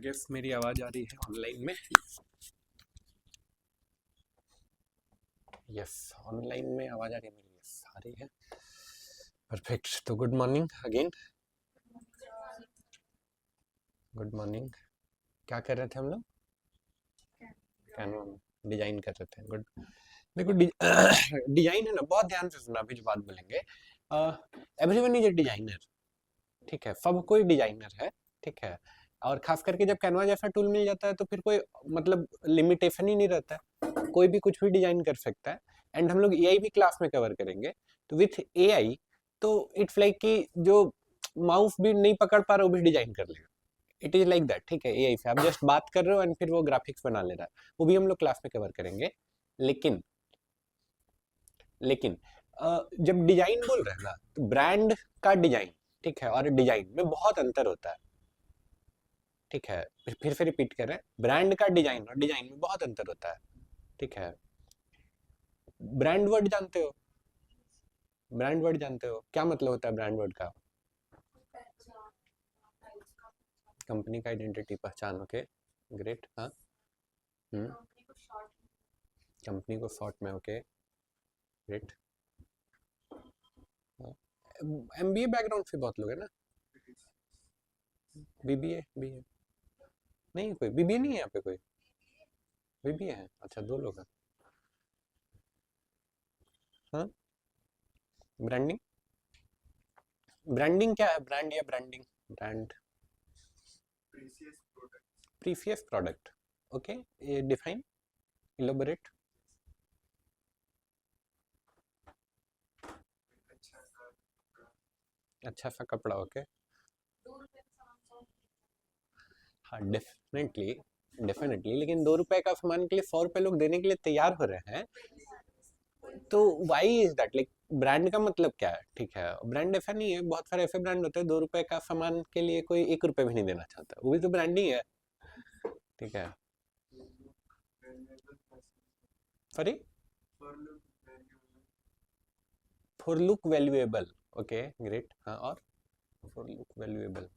Guess मेरी आवाज आ रही है ऑनलाइन में। यस, ऑनलाइन में आवाज आ रही है मेरी। यस, आ रही है। परफेक्ट। तो good morning again. Good morning. क्या कर रहे थे हम लोग? कैनवा में डिजाइन कर रहे थे। गुड। देखो डिजाइन है ना, बहुत ध्यान से सुना अभी जो बात बोलेंगे। Everyone is a designer. ठीक है, सब कोई डिजाइनर है। ठीक है, और खास करके जब कैनवा जैसा टूल मिल जाता है तो फिर कोई मतलब लिमिटेशन ही नहीं रहता है, कोई भी कुछ भी डिजाइन कर सकता है। एंड हम लोग एआई भी क्लास में कवर करेंगे। तो विथ एआई तो इट्स लाइक कि जो माउस भी नहीं पकड़ पा रहा वो भी डिजाइन कर लेगा। It is like that. ठीक है, एआई से आप जस्ट बात कर रहे हो एंड फिर वो ग्राफिक्स बना ले रहा है। वो भी हम लोग क्लास में कवर करेंगे। लेकिन लेकिन जब डिजाइन बोल रहे हैं ना, तो ब्रांड का डिजाइन, ठीक है, और डिजाइन में बहुत अंतर होता है। ठीक है, फिर से रिपीट कर रहे हैं, ब्रांड का डिजाइन और डिजाइन में बहुत अंतर होता है। ठीक है, ब्रांड वर्ड जानते हो? ब्रांड वर्ड जानते हो क्या मतलब होता है ब्रांड वर्ड का? कंपनी का आइडेंटिटी, पहचान। Okay, great. हाँ। हम्म, कंपनी को शॉर्ट में। Okay, great. एमबीए बैकग्राउंड से बहुत लोग है ना। बीबीए भी है। नहीं, कोई बीबीए नहीं है यहाँ पे, कोई बीबीए है। अच्छा, दो लोग हैं। हाँ। ब्रांडिंग। ब्रांडिंग क्या है? ब्रांड या ब्रांडिंग? ब्रांड, प्रीफियस प्रोडक्ट। ओके, ये डिफाइन, इलोबरेट। अच्छा सा कपड़ा। ओके। हाँ, डेफिनेटली डेफिनेटली, लेकिन 2 रुपए का सामान के लिए 100 रुपए लोग देने के लिए तैयार हो रहे हैं। तो why is that? Like brand का मतलब क्या है? ठीक है, ब्रांड ऐसा नहीं है, बहुत सारे ऐसे ब्रांड होते हैं 2 रुपए का सामान के लिए कोई 1 रुपए भी नहीं देना चाहता, वो भी तो ब्रांड ही है। ठीक है। Sorry? For look valuable. Okay, great. हाँ, और फॉर लुक वैल्यूएबल।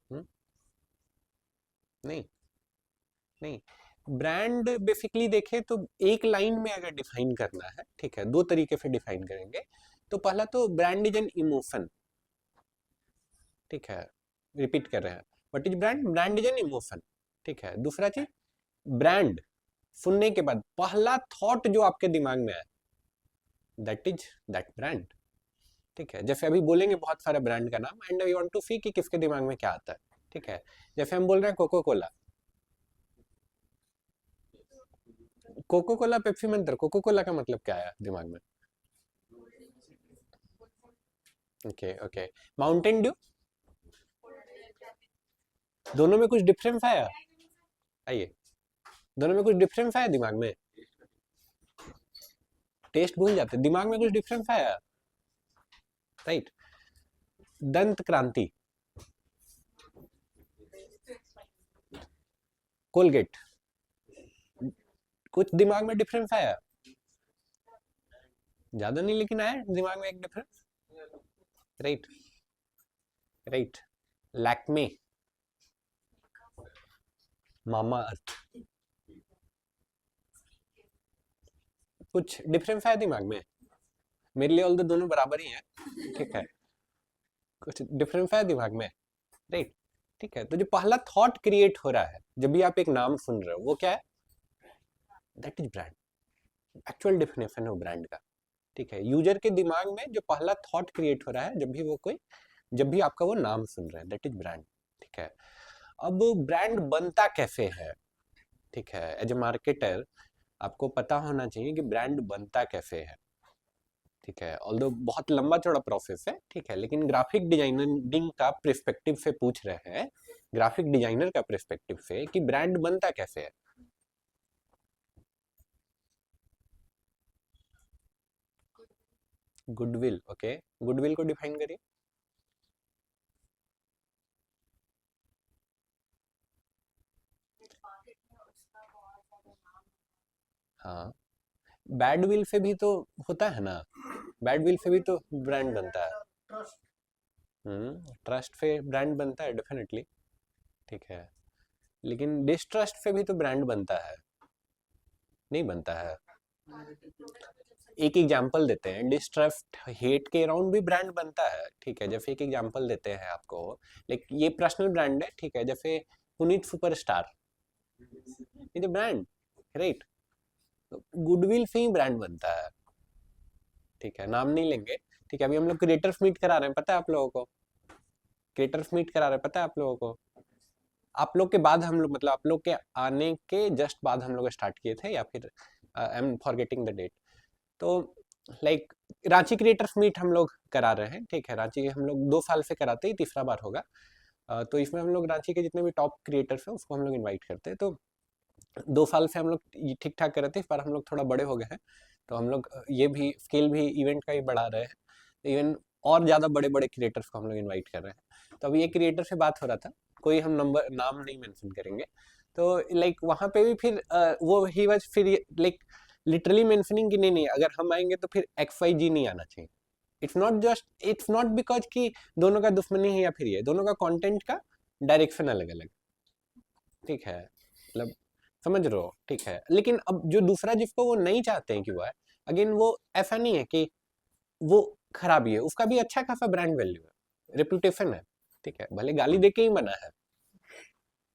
नहीं, नहीं। ब्रांड बेसिकली देखे तो एक लाइन में अगर डिफाइन करना है, ठीक है, दो तरीके से डिफाइन करेंगे। तो पहला तो ब्रांड इज एन इमोशन। ठीक है, रिपीट कर रहे हैं, what is brand? Brand is an emotion. ठीक है, दूसरा चीज, ब्रांड सुनने के बाद पहला थॉट जो आपके दिमाग में आए, दैट इज दैट ब्रांड। ठीक है, जैसे अभी बोलेंगे बहुत सारे ब्रांड का नाम एंड आई वांट टू सी कि किसके दिमाग में क्या आता है। ठीक है, जैसे हम बोल रहे हैं Coca Cola. Coca Cola, Pepsi, मंत्र। कोको कोला का मतलब क्या आया दिमाग में? Okay okay. Mountain Dew. दोनों में कुछ डिफरेंस आया? आइए, दोनों में कुछ डिफरेंस आया दिमाग में? टेस्ट भूल जाते, दिमाग में कुछ डिफरेंस आया। राइट। दंत क्रांति। कोलगेट। कुछ दिमाग में डिफरेंस आया? ज्यादा नहीं, लेकिन आया दिमाग में एक difference. Right right. Lakme. Mamaearth. कुछ डिफरेंस आया दिमाग में? मेरे लिए ऑल दो दोनों बराबर ही हैं। ठीक है, कुछ डिफरेंस आया दिमाग में। राइट। ठीक है, तो जो पहला थॉट क्रिएट हो रहा है जब भी आप एक नाम सुन रहे हो, वो क्या है? That is brand. Actual definition है ब्रांड का। ठीक है, यूजर के दिमाग में जो पहला थॉट क्रिएट हो रहा है जब भी आपका वो नाम सुन रहे हैं, दैट इज ब्रांड। ठीक है, अब ब्रांड बनता कैसे है? ठीक है, एज ए मार्केटर आपको पता होना चाहिए कि ब्रांड बनता कैसे है। ठीक है, ऑल्दो बहुत लंबा चौड़ा प्रोसेस है। ठीक है, लेकिन ग्राफिक डिजाइनिंग का पर्सपेक्टिव से पूछ रहे हैं, ग्राफिक डिजाइनर का पर्सपेक्टिव से, कि ब्रांड बनता कैसे है। गुडविल। ओके, गुडविल को डिफाइन करिए। हाँ, बैडविल से भी तो होता है ना, बैडविल से भी तो ब्रांड बनता है। ट्रस्ट से ब्रांड बनता है डेफिनेटली। ठीक है, लेकिन डिस्ट्रस्ट पे भी तो ब्रांड बनता है, नहीं बनता है? एक एग्जांपल देते हैं, डिस्ट्रस्ट हेट के अराउंड भी ब्रांड बनता है, ठीक है? जैसे एक एग्जांपल देते हैं आपको, लाइक ये पर्सनल ब्रांड है, ठीक है? जैसे पुनीत सुपरस्टार, ये तो ब्रांड, राइट? गुडविल से ही ब्रांड बनता है, ठीक है? नाम नहीं लेंगे, ठीक है? अभी हम लोग क्रिएटर्स मीट करा रहे हैं, पता है आप लोगों को? क्रिएटर्स मीट करा रहे हैं, पता है आप लोगों को? आप लोग के बाद हम लोग, मतलब आप लोग के आने के जस्ट बाद हम लोग स्टार्ट किए थे, या फिर I am forgetting the date. तो लाइक रांची क्रिएटर्स मीट हम लोग करा रहे हैं, ठीक है? रांची हम लोग 2 साल से कराते ही तीसरा बार होगा। तो इसमें हम लोग रांची के जितने भी टॉप क्रिएटर्स हैं उसको हम लोग इनवाइट करते हैं। तो 2 साल से हम लोग ठीक ठाक कर रहे थे, इस बार हम लोग थोड़ा बड़े हो गए हैं, तो हम लोग ये भी स्केल भी इवेंट का ही बढ़ा रहे हैं, इवन और ज़्यादा बड़े बड़े क्रिएटर्स को हम लोग इन्वाइट कर रहे हैं। तो अभी एक क्रिएटर से बात हो रहा था, कोई हम नाम नहीं मेंशन करेंगे, तो लाइक वहाँ पे भी फिर वो ही वाज फिर लाइक लिटरली मेंशनिंग कि नहीं अगर हम आएंगे तो फिर XYG नहीं आना चाहिए। इट्स नॉट बिकॉज कि दोनों का दुश्मनी है या फिर ये, दोनों का कंटेंट का डायरेक्शन अलग अलग, ठीक है? मतलब समझ रहे हो, ठीक है? लेकिन अब जो दूसरा जिसको वो नहीं चाहते हैं कि वो है, अगेन वो ऐसा नहीं है कि वो खराबी है, उसका भी अच्छा खासा ब्रांड वैल्यू है, रेपुटेशन है, ठीक है? भले गाली दे के ही बना है,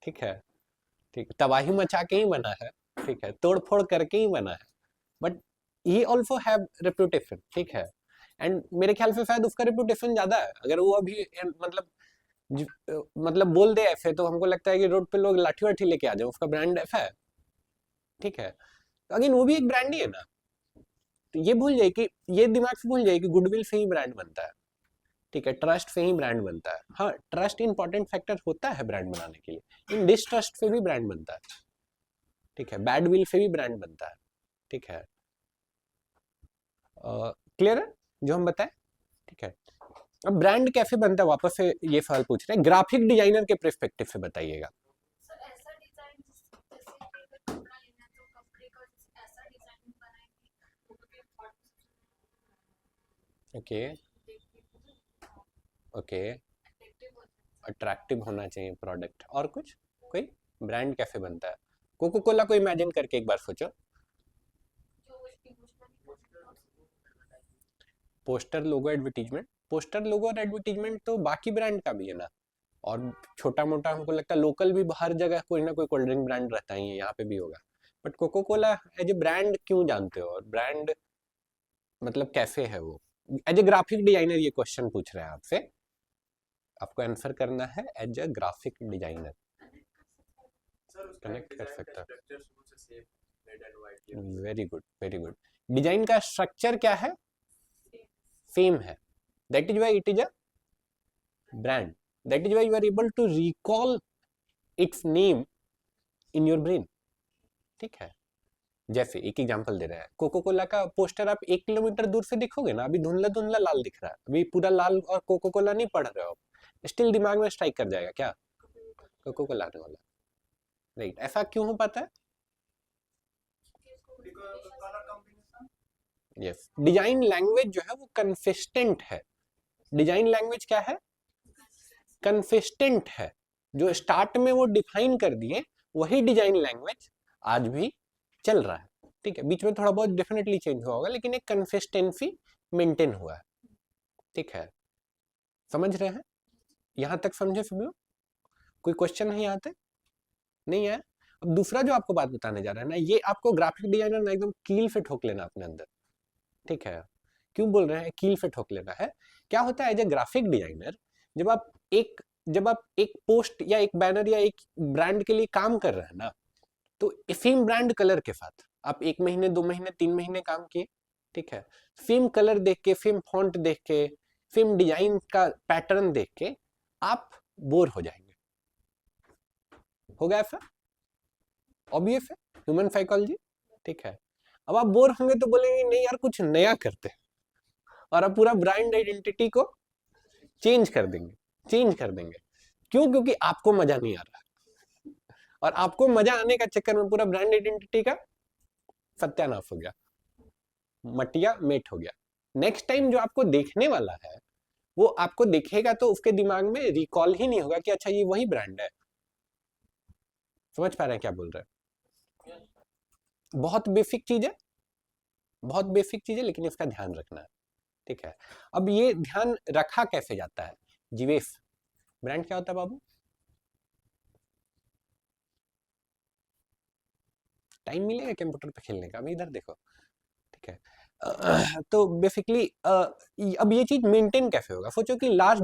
ठीक है? ठीक, तबाही मचा के ही बना है, ठीक है? तोड़ फोड़ करके ही बना है, but he also have reputation, ठीक है? एंड मेरे ख्याल से शायद उसका रेपुटेशन ज्यादा है। अगर वो अभी मतलब बोल दे ऐसे, तो हमको लगता है कि रोड पे लोग लाठी वाठी लेके आ जाए, उसका ब्रांड ऐसा है, ठीक है? अगेन वो भी एक ब्रांड ही है ना। तो ये भूल जाए कि, ये दिमाग से भूल जाए कि गुडविल से ही ब्रांड बनता है, ठीक है? ट्रस्ट से ही ब्रांड बनता है। हाँ, ट्रस्ट इंपॉर्टेंट फैक्टर होता है ब्रांड बनाने के लिए, इन डिसट्रस्ट से भी ब्रांड बनता है, ठीक है? बैड विल से भी ब्रांड बनता है, ठीक है? क्लियर है जो हम बताएं, ठीक है? अब ब्रांड कैसे बनता है, वापस से ये सवाल पूछ रहे हैं, ग्राफिक डिजाइनर के पर्सपेक्टिव से बताइएगा। ओके ओके, अट्रैक्टिव होना चाहिए प्रोडक्ट, और कुछ? कोई ब्रांड कैसे बनता है? कोको कोला को इमेजिन करके एक बार सोचो। पोस्टर लोगो एडवर्टीजमेंट, पोस्टर लोगो और एडवर्टीजमेंट तो बाकी ब्रांड का भी है ना, और छोटा मोटा हमको लगता है लोकल भी हर जगह कोई ना कोई कोल्ड ड्रिंक ब्रांड रहता ही है, यहाँ पे भी होगा। But Coca Cola as a brand क्यों जानते हो, और ब्रांड मतलब कैसे है वो? एज ए ग्राफिक डिजाइनर ये क्वेश्चन पूछ रहे हैं आपसे, आपको आंसर करना है as a graphic designer. Connect कर सकता है, very good very good. Design का स्ट्रक्चर क्या है? सेम है, that is why it is a brand, that is why you are able to recall its name in your brain, ठीक है? जैसे एक एग्जांपल दे रहे हैं, कोको कोला का पोस्टर आप 1 किलोमीटर दूर से देखोगे ना, अभी धुंधला धुंधला लाल दिख रहा है, अभी पूरा लाल और कोको कोला नहीं पढ़ रहे हो, स्टिल दिमाग में स्ट्राइक कर जाएगा क्या? कोको कोला आने वाला, राइट? ऐसा क्यों हो पाता है? यस, डिजाइन लैंग्वेज जो है वो कंसिस्टेंट है। डिजाइन लैंग्वेज क्या है? कंसिस्टेंट है। जो स्टार्ट में वो डिफाइन कर दिए, वही डिजाइन लैंग्वेज आज भी चल रहा है, ठीक है? बीच में थोड़ा बहुत डेफिनेटली चेंज हुआ होगा, लेकिन एक कंसिस्टेंसी मेंटेन हुआ है, ठीक है? समझ रहे हैं? यहां तक समझे सब लोग? कोई क्वेश्चन नहीं आते? नहीं है? अब दूसरा जो आपको बात बताने जा रहा है ना, ये आपको ग्राफिक डिजाइनर ना एकदम कील से ठोक लेना अपने अंदर, ठीक है? क्यों बोल रहे हैं कील से ठोक लेना है? क्या होता है एज ए ग्राफिक डिजाइनर, जब आप एक पोस्ट या एक बैनर या एक ब्रांड के लिए काम कर रहे हैं ना, तो सेम ब्रांड कलर के साथ आप 1 महीने 2 महीने 3 महीने काम किए, ठीक है? सेम कलर देख के, सेम फॉन्ट देख के, सेम डिजाइन का पैटर्न देख के आप बोर हो जाएंगे, होगा ऐसा? ऑब्वियस है, ह्यूमन साइकोलॉजी, ठीक है? अब आप बोर होंगे तो बोलेंगे नहीं यार कुछ नया करते हैं, और आप पूरा ब्रांड आइडेंटिटी को चेंज कर देंगे। क्यों? क्योंकि आपको मजा नहीं आ रहा, और आपको मजा आने का चक्कर में पूरा ब्रांड आइडेंटिटी का सत्यानाश हो गया, मटिया मेट हो गया। नेक्स्ट टाइम जो आपको देखने वाला है, वो आपको देखेगा तो उसके दिमाग में रिकॉल ही नहीं होगा कि अच्छा ये वही ब्रांड है, समझ पा रहे हैं क्या बोल रहे हैं? बहुत बेसिक चीज है, बहुत बेसिक चीज है, लेकिन इसका ध्यान रखना है, ठीक है। अब ये ध्यान रखा कैसे जाता है? जीवेश, ब्रांड क्या होता है बाबू? टाइम मिलेगा कंप्यूटर पे खेलने का? अभी इधर देखो, ठीक है। तो बेसिकली अब ये चीज मेंटेन कैसे होगा? सोचो कि लार्ज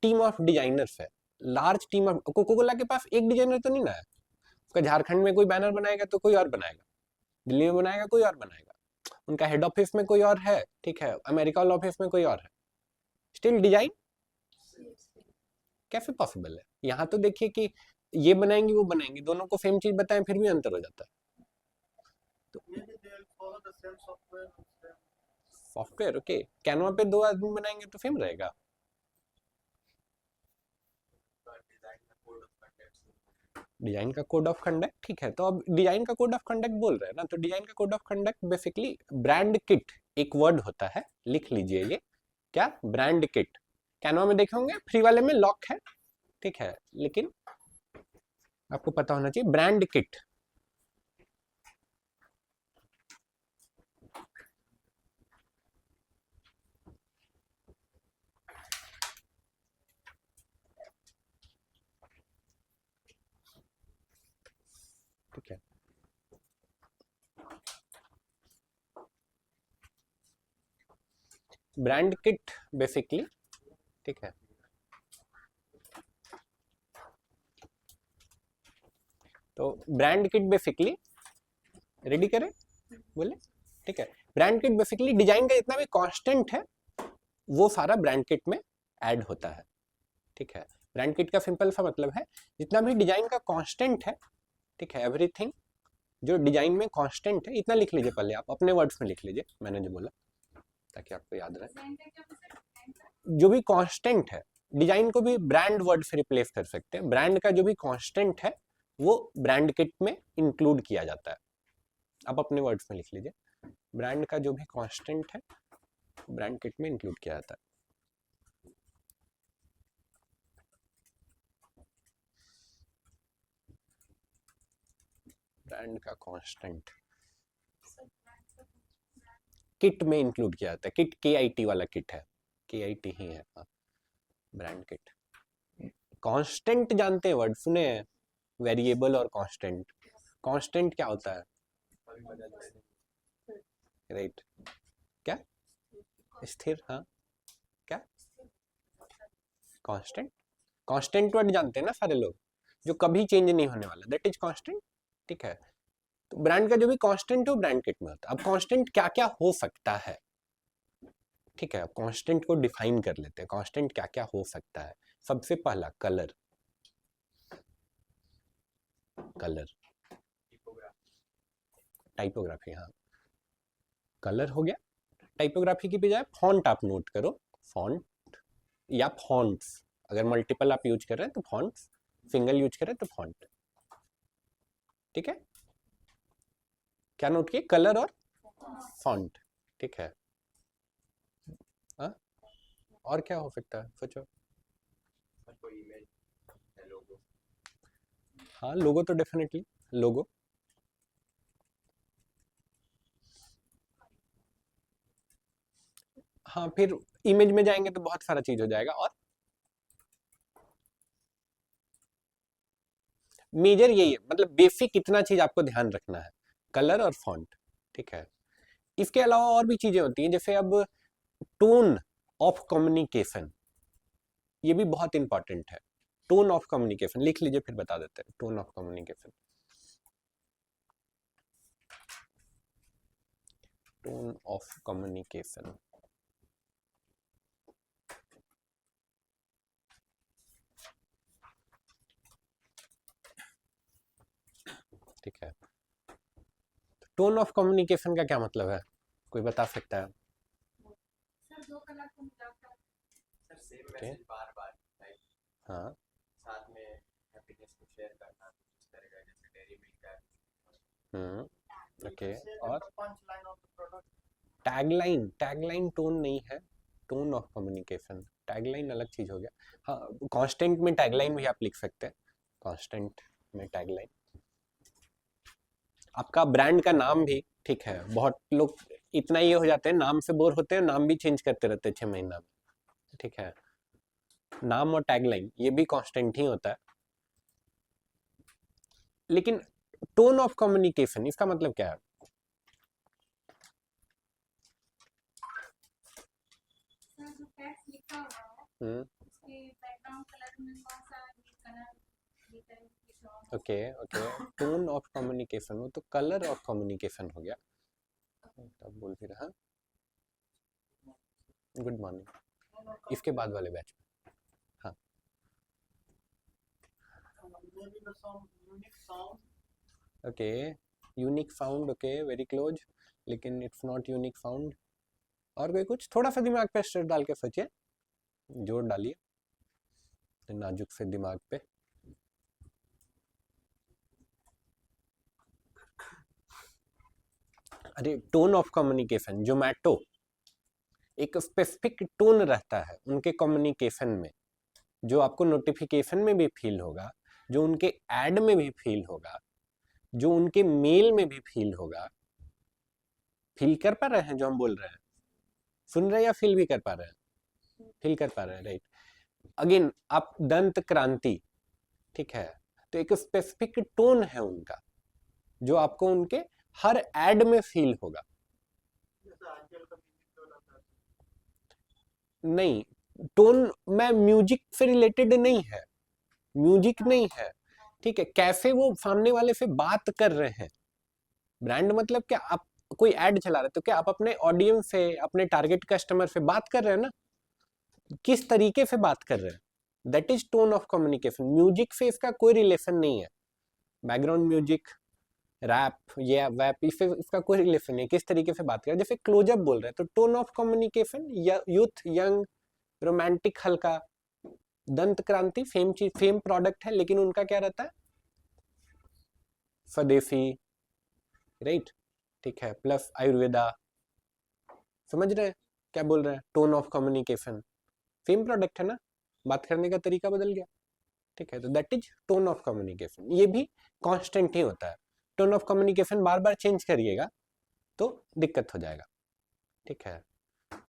टीम ऑफ डिजाइनर्स है, large team of, Coca Cola के पास एक डिजाइनर तो नहीं ना है, उसका झारखंड में कोई बैनर बनाएगा तो कोई और बनाएगा, दिल्ली में बनाएगा कोई और बनाएगा, उनका हेड ऑफिस में कोई और है, ठीक है, अमेरिका वाला ऑफिस में कोई और है, स्टिल डिजाइन कैसे पॉसिबल है? यहाँ तो देखिए कि ये बनाएंगे वो बनाएंगे, दोनों को सेम चीज बताएं फिर भी अंतर हो जाता है। तो सॉफ्टवेयर ओके, कैनवा पे 2 आदमी बनाएंगे तो सेम रहेगा। डिजाइन का कोड ऑफ कंडक्ट, ठीक है, तो अब डिजाइन का कोड ऑफ कंडक्ट बोल रहे हैं ना, तो डिजाइन का code of conduct basically brand kit, एक वर्ड होता है, लिख लीजिए ये, क्या? Brand kit. कैनवा में देखे होंगे, फ्री वाले में लॉक है, ठीक है, लेकिन आपको पता होना चाहिए ब्रांड किट। ठीक है, ब्रांड किट बेसिकली, ठीक है, तो ब्रांड किट बेसिकली, रेडी करें बोले, ठीक है, ब्रांड किट बेसिकली डिजाइन का जितना भी कांस्टेंट है वो सारा ब्रांड किट में ऐड होता है, ठीक है। ब्रांड किट का सिंपल सा मतलब है जितना भी डिजाइन का कांस्टेंट है, ठीक है, एवरीथिंग जो डिजाइन में कांस्टेंट है, इतना लिख लीजिए पहले, आप अपने वर्ड्स में लिख लीजिए, मैंने जो बोला, ताकि आपको याद रहे। जो भी कांस्टेंट है, डिजाइन को भी ब्रांड वर्ड से रिप्लेस कर सकते हैं, ब्रांड का जो भी कांस्टेंट है वो ब्रांड किट में इंक्लूड किया जाता है, आप अपने वर्ड्स में लिख लीजिए, ब्रांड का जो भी कांस्टेंट है ब्रांड किट में इंक्लूड किया जाता है। ब्रांड का कांस्टेंट किट में इंक्लूड किया जाता है, किट KIT वाला किट है, KIT ही है, ब्रांड किट। कांस्टेंट जानते हैं वर्ड, सुने हैं, वेरिएबल और कांस्टेंट। कांस्टेंट क्या होता है? राइट, क्या? स्थिर, हाँ, क्या? कांस्टेंट, कांस्टेंट वर्ड जानते हैं ना सारे लोग, जो कभी चेंज नहीं होने वाला, दैट इज कांस्टेंट, ठीक है। तो ब्रांड का जो भी कांस्टेंट है वो ब्रांड किट में होता है। अब कांस्टेंट क्या क्या हो सकता है, ठीक है, कांस्टेंट को डिफाइन कर लेते हैं, कांस्टेंट क्या क्या हो सकता है। सबसे पहला कलर, कलर, टाइपोग्राफी, हाँ, कलर हो गया। टाइपोग्राफी की बजाय फॉन्ट आप नोट करो, फॉन्ट या फॉन्ट्स, अगर मल्टीपल आप यूज कर रहे हैं तो फॉन्ट्स, सिंगल यूज करें तो फॉन्ट, ठीक है। क्या नोट किए? कलर और फॉन्ट, ठीक है। हाँ, और क्या हो सकता है सोचो? हाँ, लोगो तो डेफिनेटली, लोगो, हाँ, फिर इमेज में जाएंगे तो बहुत सारा चीज हो जाएगा, और मेजर यही है, मतलब बेसिक इतना चीज आपको ध्यान रखना है, कलर और फॉन्ट, ठीक है। इसके अलावा और भी चीजें होती हैं, जैसे अब टोन ऑफ कम्युनिकेशन, ये भी बहुत इंपॉर्टेंट है। टोन ऑफ कम्युनिकेशन लिख लीजिए, फिर बता देते हैं tone of communication. Tone of communication, ठीक है। टोन ऑफ कम्युनिकेशन का क्या मतलब है, कोई बता सकता है? Okay. हाँ, साथ में हैप्पीनेस को शेयर करना, इस तरह का, जैसे डेयरी मिल्क है, ओके, और टैगलाइन, टैगलाइन टोन नहीं है, टोन ऑफ कम्युनिकेशन, टैगलाइन अलग चीज हो गया। हाँ, कांस्टेंट में टैगलाइन भी आप लिख सकते हैं, कांस्टेंट में टैगलाइन, आपका ब्रांड का नाम भी, ठीक है, बहुत लोग इतना ये हो जाते हैं, नाम से बोर होते हैं, नाम भी चेंज करते रहते हैं 6 महीना में, ठीक है। नाम और टैगलाइन ये भी कांस्टेंट ही होता है। लेकिन टोन ऑफ कम्युनिकेशन, इसका मतलब क्या है? Okay okay, tone of communication, वो तो कलर ऑफ कम्युनिकेशन हो गया। तब बोल फिर, हाँ, गुड मॉर्निंग, इसके बाद वाले बैच में, हाँ। Okay, unique sound, okay, very close, लेकिन इट्स नॉट यूनिक साउंड। और कोई कुछ थोड़ा सा दिमाग पे स्ट्रेस डाल के सोचिए, जोर डालिए नाजुक से दिमाग पे। अरे टोन ऑफ कम्युनिकेशन, जोमैटो एक स्पेसिफिक टोन रहता है उनके कम्युनिकेशन में, जो आपको नोटिफिकेशन में भी फील होगा, जो उनके एड में भी फील होगा, जो उनके मेल में भी फील होगा। फील कर पा रहे हैं जो हम बोल रहे हैं? सुन रहे हैं या फील भी कर पा रहे हैं? फील कर पा रहे हैं, राइट। अगेन आप दंत क्रांति, ठीक है, तो एक स्पेसिफिक टोन है उनका जो आपको उनके हर एड में फील होगा। नहीं, टोन में म्यूजिक से रिलेटेड नहीं है, म्यूजिक नहीं है, ठीक है। कैसे वो सामने वाले से बात कर रहे हैं, ब्रांड मतलब क्या, आप कोई एड चला रहे तो क्या आप अपने ऑडियंस से, अपने टारगेट कस्टमर से बात कर रहे हैं ना, किस तरीके से बात कर रहे हैं, that is tone of communication. Music से इसका कोई रिलेशन नहीं है, बैकग्राउंड म्यूजिक, रैप, ये वैप, इससे इसका कोई रिलेशन नहीं, किस तरीके से बात कर रहे हैं। जैसे क्लोजअप बोल रहे हैं तो tone of communication, youth, young, romantic, हल्का। दंत क्रांति सेम चीज, सेम प्रोडक्ट है, लेकिन उनका क्या रहता है, स्वदेशी, राइट, ठीक है, प्लस आयुर्वेदा। समझ रहे हैं क्या बोल रहे हैं? Tone of communication same product है ना, बात करने का तरीका बदल गया, ठीक है, तो that is tone of communication. ये भी कांस्टेंट ही होता है। Tone of communication bar bar change करिएगा तो दिक्कत हो जाएगा, ठीक है।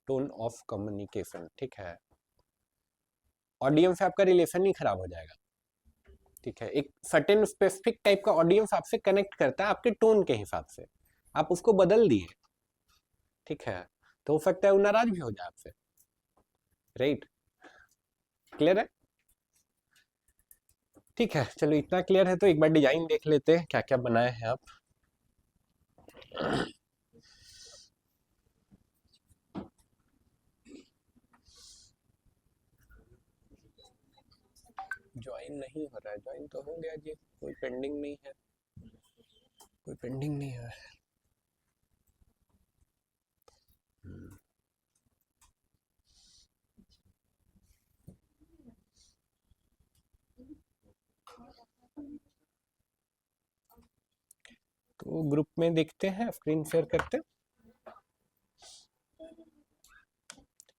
टोन ऑफ कम्युनिकेशन, ठीक है, ऑडियंस से आपका रिलेशन ही खराब हो जाएगा, ठीक है। एक सर्टेन स्पेसिफिक टाइप का ऑडियंस आपसे कनेक्ट करता है आपके टोन के हिसाब से, आप उसको बदल दिए, ठीक है, तो हो सकता है वो नाराज भी हो जाए आपसे, राइट। क्लियर है? ठीक है, चलो इतना क्लियर है तो एक बार डिजाइन देख लेते हैं क्या क्या बनाए हैं आप। ज्वाइन नहीं हो रहा है, ज्वाइन तो हो गया जी, कोई पेंडिंग नहीं है, कोई पेंडिंग नहीं है। तो ग्रुप में देखते हैं, स्क्रीन शेयर करते हैं।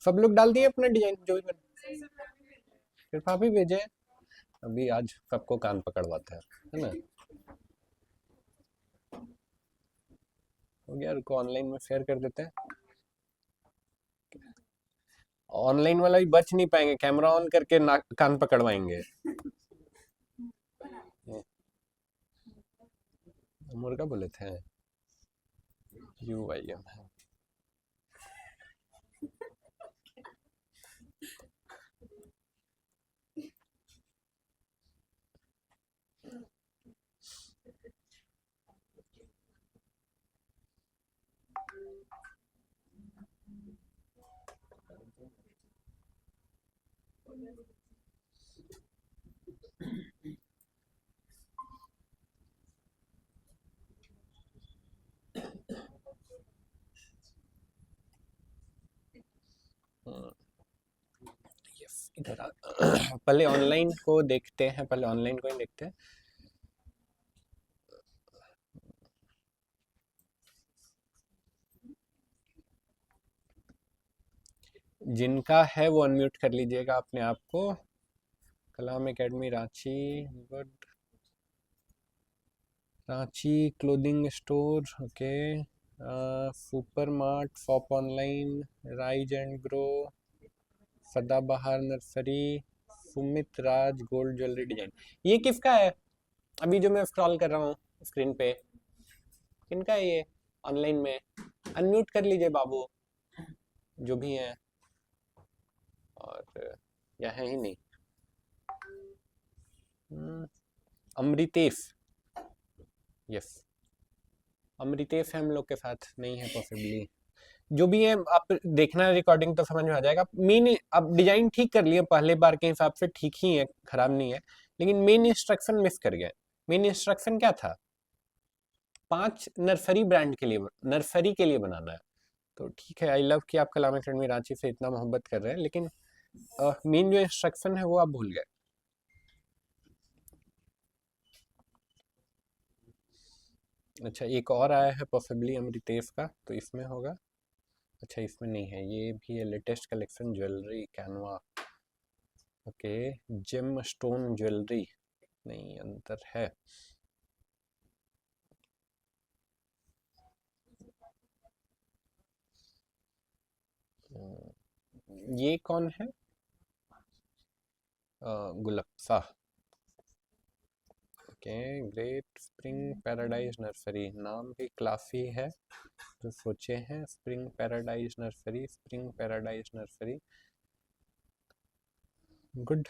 सब लोग डाल दिए अपना डिजाइन जो भी बना, सिर्फ आप ही भेजे। अभी आज सबको कान पकड़वाते हैं, है ना। हो गया, रुको ऑनलाइन में शेयर कर देते हैं। ऑनलाइन वाला भी बच नहीं पाएंगे, कैमरा ऑन करके कान पकड़वाएंगे। मुर्गा बोले थे, यू भाई एम है। यस, इधर पहले ऑनलाइन को देखते हैं, पहले ऑनलाइन को ही देखते हैं। जिनका है वो अनम्यूट कर लीजिएगा अपने आप को। Kalam academy Ranchi, good. Ranchi clothing store, okay, super mart, फॉप online, rise and grow, Sadabahar nursery, Sumit Raj gold jewellery design. ये किसका है अभी जो मैं स्क्रॉल कर रहा हूँ स्क्रीन पे? किनका है ये ऑनलाइन में? अनम्यूट कर लीजिए बाबू, जो भी है। और या है ही नहीं। अमृतेश, यस, अमृतेश है हम लोग के साथ, नहीं है पॉसिबली। जो भी है आप देखना रिकॉर्डिंग तो समझ में आ जाएगा। मेन अब डिजाइन ठीक कर लिए पहले बार के हिसाब से, ठीक ही है, खराब नहीं है, लेकिन मेन इंस्ट्रक्शन मिस कर गए। मेन इंस्ट्रक्शन क्या था? 5 नर्सरी ब्रांड के लिए, नर्सरी के लिए बनाना है। तो ठीक है, आई लव कि आप कलाम अकेडमी रांची से इतना मोहब्बत कर रहे हैं, लेकिन मेन जो इंस्ट्रक्शन है वो आप भूल गए। अच्छा, एक और आया है पॉसिबली अमृतेश का, तो इसमें होगा। अच्छा, इसमें नहीं है, ये भी है latest collection jewellery Canva, okay, gem stone jewellery, नहीं अंतर है। ये कौन है? गुलप्सा, okay, great spring paradise nursery, नाम भी क्लासी है जो सोचे हैं। Spring paradise nursery, spring paradise nursery, good.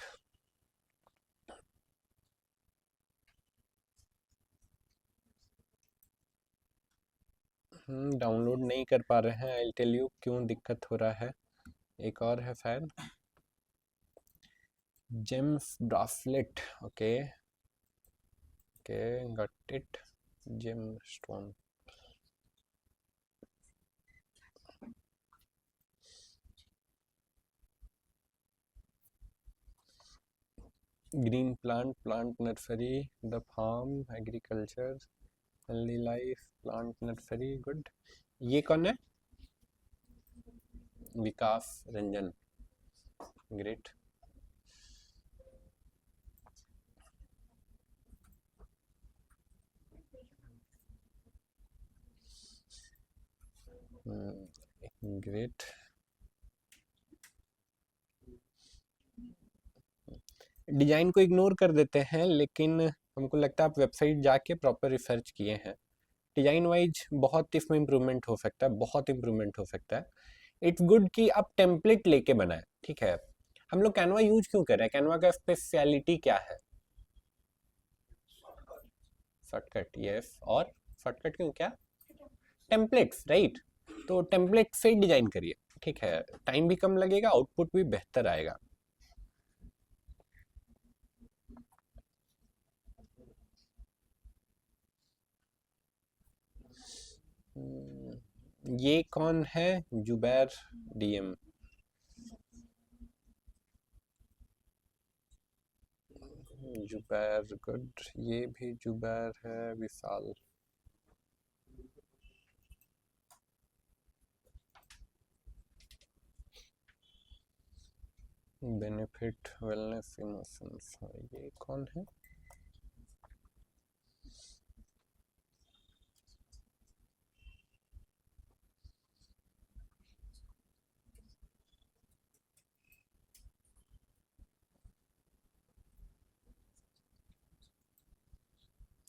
Download नहीं कर पा रहे हैं, आई टेल यू क्यों दिक्कत हो रहा है। एक और है शायद, gems bracelet, okay okay, got it, gem stone. Green plant, plant nursery, the farm agriculture, healthy life, plant nursery, good. ये कौन है? Vikas Ranjan, great. Great. Design को इग्नोर कर देते हैं, लेकिन हमको लगता है आप वेबसाइट जाके प्रॉपर रिसर्च किए हैं। डिजाइन वाइज बहुत इसमें इम्प्रूवमेंट हो सकता है, बहुत इम्प्रूवमेंट हो सकता है। इट्स गुड कि आप टेम्पलेट लेके बनाए, ठीक है। हम लोग कैनवा यूज क्यों कर रहे हैं? कैनवा का स्पेशलिटी क्या है? शॉर्टकट, यस, और शॉर्टकट क्यों, क्या? Templates, right. तो टेम्पलेट से डिजाइन करिए, ठीक है, टाइम भी कम लगेगा, आउटपुट भी बेहतर आएगा। ये कौन है? Zubair DM, Zubair, good. ये भी जुबैर है। विशाल, बेनिफिट वेलनेस इमोशंस, ये कौन है?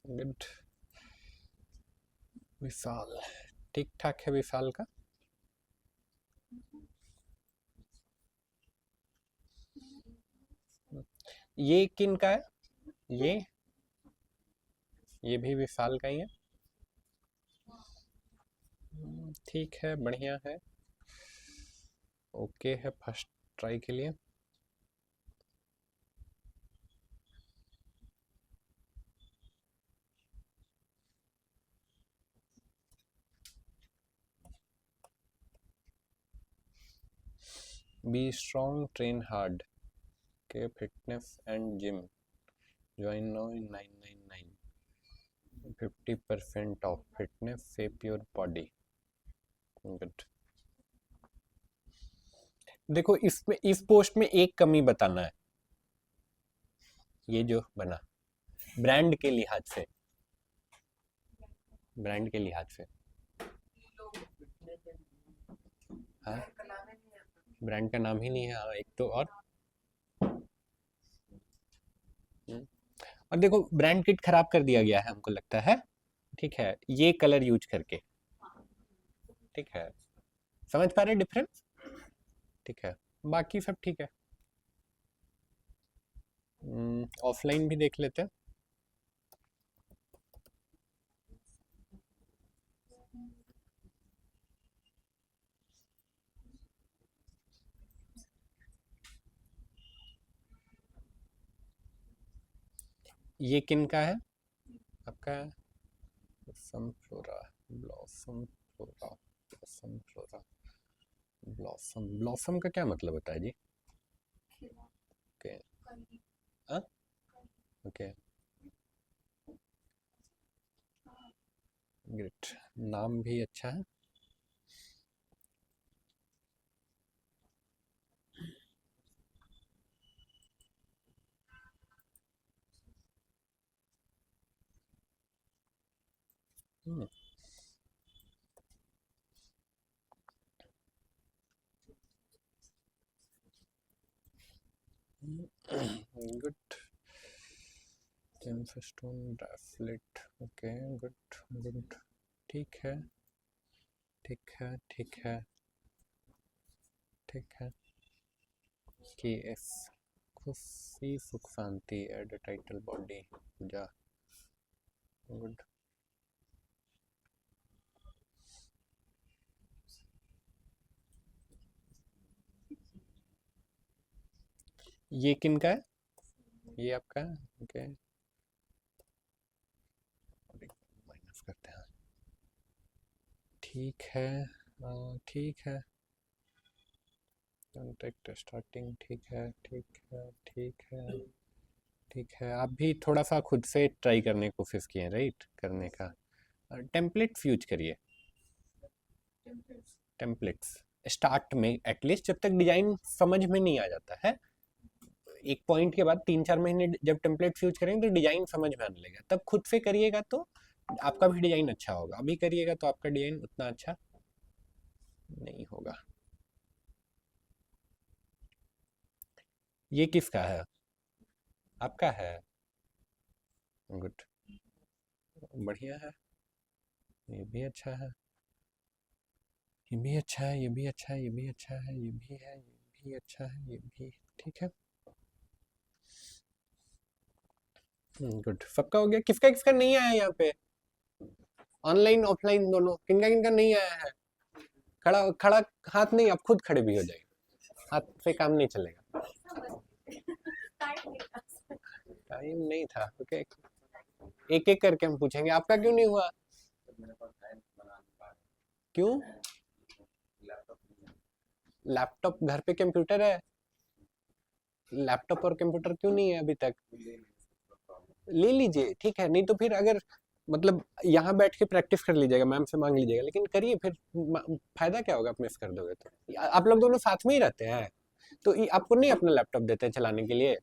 गुड। विशाल, ठीक ठाक है विशाल का। ये किन का है? ये भी विशाल का ही है। ठीक है, बढ़िया है, ओके है फर्स्ट ट्राई के लिए। बी स्ट्रॉन्ग, ट्रेन हार्ड, के fitness and gym, join now in 999, 50% of, fitness shape your body, good. देखो इसमें, इस पोस्ट में एक कमी बताना है, ये जो बना ब्रांड के लिहाज से, ब्रांड के लिहाज से। हाँ, ब्रांड का नाम ही नहीं है। हाँ, एक तो और और देखो ब्रांड किट खराब कर दिया गया है हमको लगता है, ठीक है, ये कलर यूज करके, ठीक है, समझ पा रहे डिफरेंस, ठीक है, बाकी सब ठीक है। ऑफलाइन भी देख लेते हैं। ये किन का है आपका? Blossom flora, blossom flora, blossom flora, blossom, blossom का क्या मतलब होता है जी? ओके, हाँ, ओके, ग्रेट, नाम भी अच्छा है। गुड, जेमस्टोन ड्राफ्लेट, ओके, गुड गुड, ठीक है, ठीक है, ठीक है, ठीक है। के एस, खुशी सुख शांति, एड टाइटल बॉडी पूजा, गुड। ये किन का है? ये आपका है, ओके, माइनस करते हैं, ठीक है, ठीक है, कॉन्टेक्ट स्टार्टिंग, ठीक है, ठीक है, ठीक है, ठीक है। आप भी थोड़ा सा खुद से ट्राई करने की कोशिश किए, राइट, करने का। टेम्पलेट्स यूज करिए, टेम्पलेट्स स्टार्ट में एटलीस्ट, जब तक डिजाइन समझ में नहीं आ जाता है। एक पॉइंट के बाद 3-4 महीने जब टेम्पलेट्स यूज करेंगे तो डिजाइन समझ में आने लगेगा, तब खुद से करिएगा तो आपका भी डिजाइन अच्छा होगा। अभी करिएगा तो आपका डिजाइन उतना अच्छा नहीं होगा। ये किसका है? आपका है, गुड, बढ़िया है, ये भी अच्छा है, ये भी अच्छा है, ये भी अच्छा है, ये भी अच्छा है, ये भी है, ये भी अच्छा है, ये भी ठीक है, गुड। सबका हो गया? किसका किसका नहीं आया यहाँ पे? ऑनलाइन ऑफलाइन दोनों, किनका किनका नहीं आया है? खड़ा खड़ा हाथ नहीं, आप खुद खड़े भी हो जाएंगे, हाथ से काम नहीं चलेगा। टाइम नहीं था, ओके, एक एक करके हम पूछेंगे। आपका क्यों नहीं हुआ? क्यों? लैपटॉप घर पे, कंप्यूटर है, लैपटॉप और कंप्यूटर क्यों नहीं है अभी तक? ले लीजिए, ठीक है, नहीं तो फिर अगर मतलब यहाँ बैठ के प्रैक्टिस कर लीजिएगा, मैम से मांग लीजिएगा, लेकिन करिए फिर, फायदा क्या होगा आप मिस कर दोगे तो। आप लोग दोनों साथ में ही रहते हैं तो आपको नहीं अपना लैपटॉप देते हैं चलाने के लिए?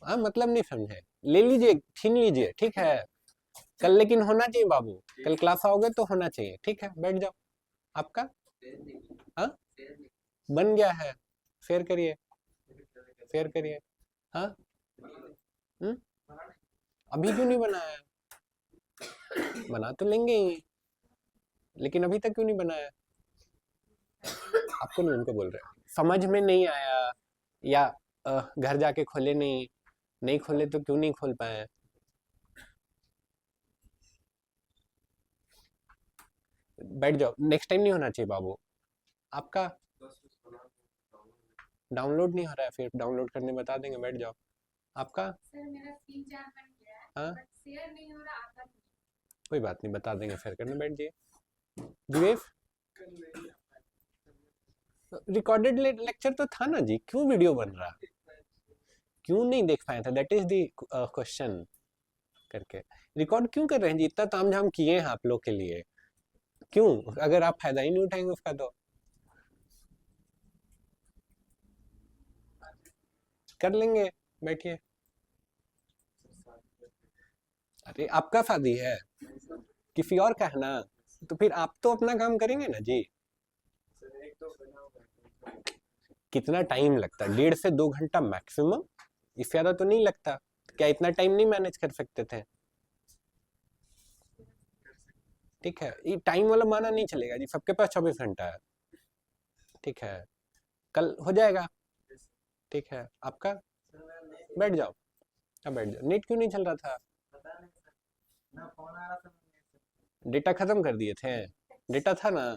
हाँ, मतलब नहीं समझे, ले लीजिए, छीन लीजिए, ठीक है, कल लेकिन होना चाहिए बाबू, कल क्लास आओगे तो होना चाहिए, ठीक है, बैठ जाओ। आपका? हाँ, बन गया है, शेयर करिए, शेयर करिए। हाँ, हम्म, अभी क्यों नहीं बनाया? बना तो लेंगे ही, लेकिन अभी तक क्यों नहीं बनाया? आपको नहीं, उनको बोल रहे हैं। समझ में नहीं आया या घर जाके खोले नहीं, नहीं खोले तो क्यों नहीं खोल पाए? बैठ जाओ, नेक्स्ट टाइम नहीं होना चाहिए बाबू। आपका डाउनलोड नहीं हो रहा है, फिर डाउनलोड करने बता देंगे, बैठ जाओ। आपका? सर मेरा स्क्रीन चार बन गया है, हाँ, बट शेयर नहीं हो रहा, आता नहीं। कोई बात नहीं, बता देंगे, शेयर करने बैठ जाइए। दिवेश, रिकॉर्डेड लेक्चर तो था ना जी, क्यों वीडियो बन रहा? क्यों नहीं देख पाया था, दैट इज द क्वेश्चन करके। रिकॉर्ड क्यों कर रहे हैं जी, इतना तामझाम किए हैं आप लोग के लिए, क्यों? अगर आप फायदा ही नहीं उठाएंगे उसका तो कर लेंगे, बैठिए। अरे आपका शादी है, किसी और का है ना, तो फिर आप तो अपना काम करेंगे ना जी। कितना टाइम लगता है? 1.5 से 2 घंटा मैक्सिमम, इससे ज्यादा तो नहीं लगता। क्या इतना टाइम नहीं मैनेज कर सकते थे? ठीक है, ये टाइम वाला माना नहीं चलेगा जी, सबके पास 24 घंटा है। ठीक है, कल हो जाएगा। ठीक है आपका, बैठ जाओ। अब बैठ जाओ। नेट क्यों नहीं चल रहा था? डेटा खत्म कर दिए थे? डेटा था ना।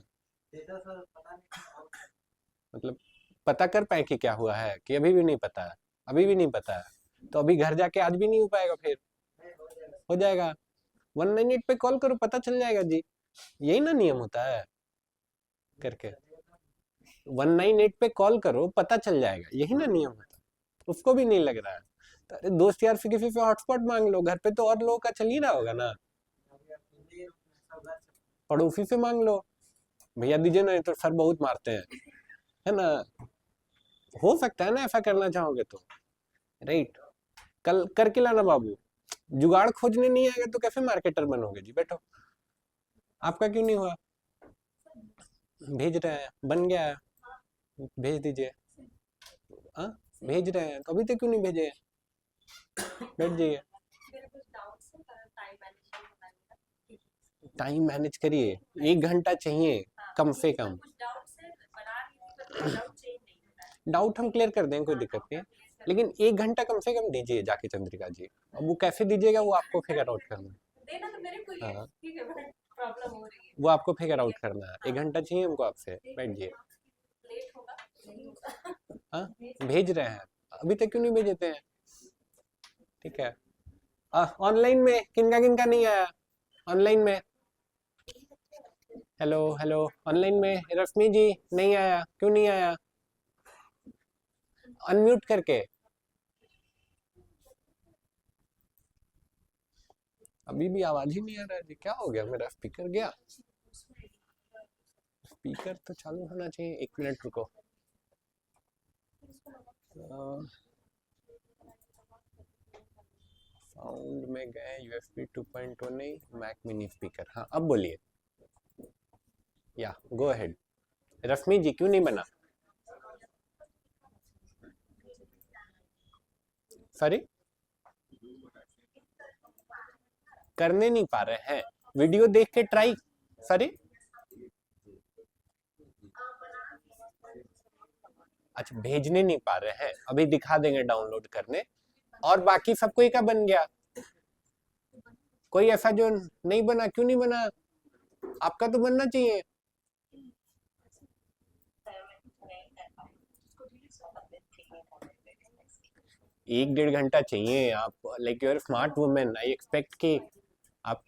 मतलब पता कर पाए कि क्या हुआ है, कि अभी भी नहीं पता है? अभी भी नहीं पता है तो अभी घर जाके आज भी नहीं हो पाएगा फिर? हो जाएगा। 198 पे कॉल करो, पता चल जाएगा जी। यही ना नियम होता है करके। 198 पे कॉल करो, पता चल जाएगा, यही ना नियम होता है। उसको भी नहीं लग रहा है तो अरे दोस्त यार से किसी से हॉटस्पॉट मांग लो, घर पे तो और लोगों का चल ही रहा होगा ना। पड़ोसी से मांग लो, भैया दीजिए ना, नहीं तो सर बहुत मारते हैं, है ना। हो सकता है ना ऐसा करना चाहोगे तो, राइट। कल करके लाना बाबू। जुगाड़ खोजने नहीं आएगा तो कैसे मार्केटर बनोगे जी? बैठो। आपका क्यों नहीं हुआ? भेज रहे हैं, बन गया है, भेज दीजिए। हाँ, भेज रहे हैं तो अभी तक क्यों नहीं भेजे? बैठ जाइए। टाइम मैनेज करिए, 1 घंटा चाहिए कम से कम। डाउट हम क्लियर कर देंगे, कोई दिक्कत नहीं है, लेकिन 1 घंटा कम से कम दीजिए जाके चंद्रिका जी। अब वो कैसे दीजिएगा वो आपको फिगर आउट करना है। हाँ, वो आपको फिगर आउट करना है। 1 घंटा चाहिए हमको आपसे, बैठ जाइए। हाँ, भेज रहे हैं, अभी तक क्यों नहीं भेजते हैं? ठीक है, ऑनलाइन में किनका किनका नहीं आया? ऑनलाइन में, हेलो हेलो, ऑनलाइन में रश्मि जी नहीं आया, क्यों नहीं आया? अनम्यूट करके। अभी भी आवाज ही नहीं आ रहा है जी, क्या हो गया? मेरा स्पीकर गया? स्पीकर तो चालू होना चाहिए। 1 मिनट रुको। साउंड में गए, यूएसबी 2.0 नहीं, मैक मिनी स्पीकर। हाँ अब बोलिए, या गो अहेड। रश्मि जी क्यों नहीं बना? सॉरी, करने नहीं पा रहे हैं? वीडियो देख के ट्राई। सॉरी, अच्छा भेजने नहीं पा रहे हैं, अभी दिखा देंगे डाउनलोड करने। और बाकी सब कोई का बन गया? कोई ऐसा जो नहीं बना, क्यों नहीं बना? आपका तो बनना चाहिए। 1-1.5 घंटा चाहिए। आप like your smart women, I expect कि आप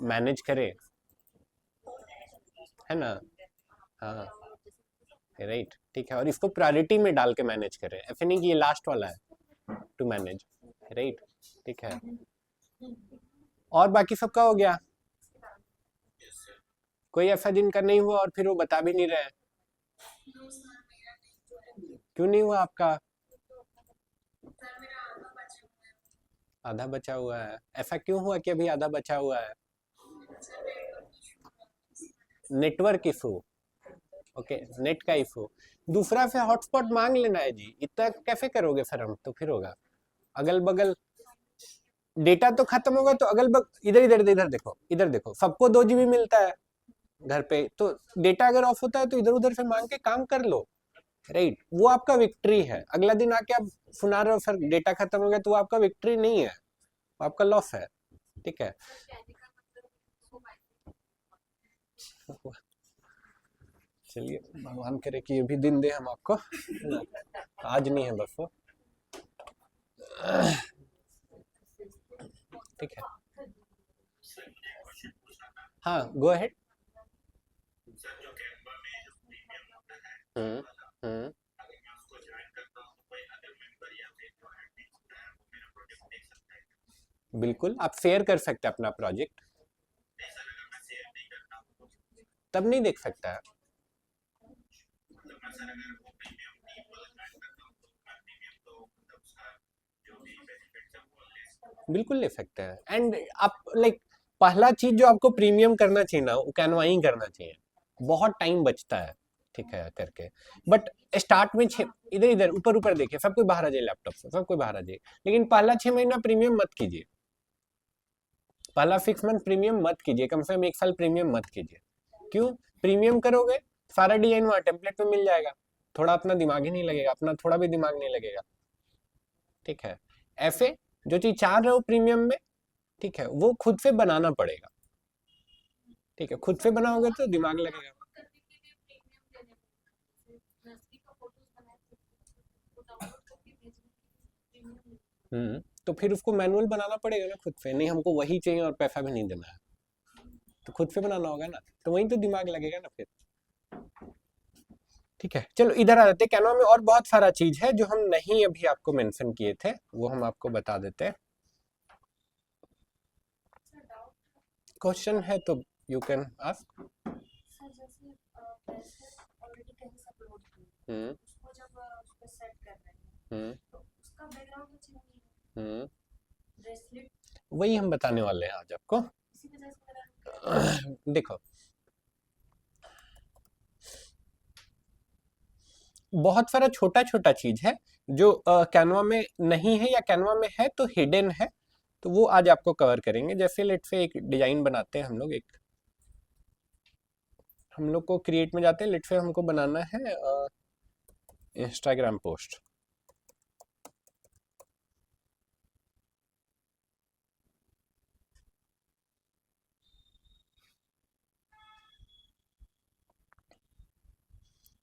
मैनेज करें, है ना। हाँ, राइट, ठीक है। और इसको प्रायोरिटी में डाल के मैनेज करें, ऐसे नहीं कि ये लास्ट वाला है टू मैनेज, राइट। ठीक है, और बाकी सबका हो गया? कोई ऐसा जिनका नहीं हुआ और फिर वो बता भी नहीं रहे? क्यों नहीं हुआ आपका? आधा बचा हुआ है? ऐसा क्यों हुआ कि अभी आधा बचा हुआ है? Network issue. ओके, नेट का इशू। दूसरा से हॉटस्पॉट मांग लेना है जी, इतना कैसे करोगे फिर? हम तो फिर होगा अगल बगल। डेटा तो खत्म होगा तो अगल बगल, इधर इधर इधर देखो, इधर देखो, सबको 2 GB मिलता है घर पे, तो डेटा अगर ऑफ होता है तो इधर उधर से मांग के काम कर लो, राइट। वो आपका विक्ट्री है। अगला दिन आके आप सुना रहे हो सर डेटा खत्म हो गया, तो वो आपका विक्ट्री नहीं है, वो आपका लॉस है। ठीक है, चलिए भगवान करे कि ये भी दिन दे हम आपको, आज नहीं है बस वो। ठीक है, हाँ गो अहेड। हम्म हम्म बिल्कुल, आप शेयर कर सकते हैं अपना प्रोजेक्ट। तब नहीं देख सकता है? बिल्कुल ले सकते हैं। एंड आप लाइक पहला चीज जो आपको प्रीमियम करना चाहिए ना, वो कैनवा ही करना चाहिए, बहुत टाइम बचता है, ठीक है करके। बट स्टार्ट में इधर इधर ऊपर ऊपर देखिए, सब कोई बाहर आ जाए लैपटॉप से, सब कोई बाहर आ जाए, लेकिन पहला 6 महीना प्रीमियम मत कीजिए, पहला 6 मंथ प्रीमियम मत कीजिए, कम से कम 1 साल प्रीमियम मत कीजिए। क्यों? प्रीमियम करोगे सारा डिजाइन वहां टेम्पलेट में मिल जाएगा, थोड़ा अपना दिमाग ही नहीं लगेगा, अपना थोड़ा भी दिमाग नहीं लगेगा, ठीक है। ऐसे जो चीज चाह रहे हो प्रीमियम में, ठीक है, वो खुद से बनाना पड़ेगा, ठीक है, खुद से बनाओगे तो दिमाग लगेगा। तो फिर उसको मैनुअल बनाना पड़ेगा ना खुद से, नहीं हमको वही चाहिए और पैसा भी नहीं देना है, तो खुद से बनाना होगा ना, तो वही तो दिमाग लगेगा ना फिर, ठीक है। चलो इधर आ जाते हैं, कैनवा में और बहुत सारा चीज है जो हम नहीं अभी आपको मेंशन किए थे, वो हम आपको बता देते हैं। क्वेश्चन है तो यू कैन आस्क। हम्म हम्म वही हम बताने वाले हैं आज आपको। देखो बहुत सारा छोटा छोटा चीज है जो कैनवा में नहीं है, या कैनवा में है तो हिडन है, तो वो आज आपको कवर करेंगे। जैसे लेट से एक डिजाइन बनाते हैं हम लोग, एक हम लोग को क्रिएट में जाते हैं, लेट से हमको बनाना है इंस्टाग्राम पोस्ट,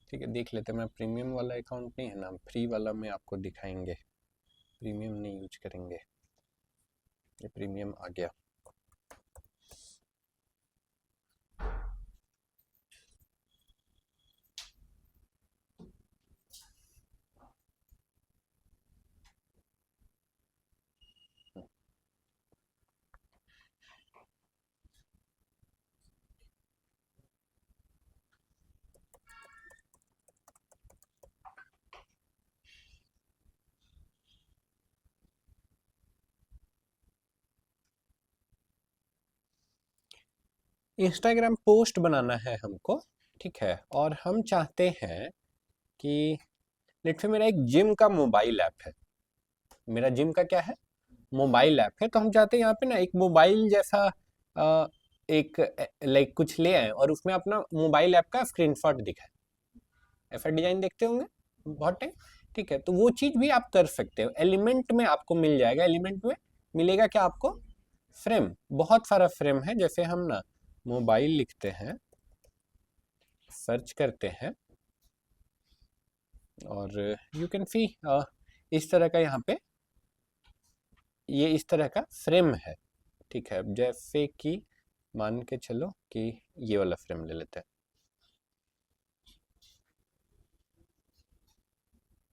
ठीक है। देख लेते हैं, मैं प्रीमियम वाला अकाउंट नहीं है ना, फ्री वाला में आपको दिखाएंगे, प्रीमियम नहीं यूज करेंगे, ये प्रीमियम आ गया। इंस्टाग्राम पोस्ट बनाना है हमको, ठीक है, और हम चाहते हैं कि लेट से मेरा एक जिम का मोबाइल ऐप है, मेरा जिम का क्या है, मोबाइल ऐप है, तो हम चाहते हैं यहाँ पे ना एक मोबाइल जैसा एक लाइक कुछ ले आए और उसमें अपना मोबाइल ऐप का स्क्रीनशॉट दिखाए, ऐसा डिजाइन देखते होंगे बहुत टाइम, ठीक है। तो वो चीज भी आप कर सकते हो, एलिमेंट में आपको मिल जाएगा, एलिमेंट में मिलेगा क्या आपको, फ्रेम, बहुत सारा फ्रेम है। जैसे हम ना मोबाइल लिखते हैं, सर्च करते हैं, और यू कैन सी इस तरह का यहाँ पे ये इस तरह का फ्रेम है, ठीक है। जैसे कि मान के चलो कि ये वाला फ्रेम ले लेते हैं,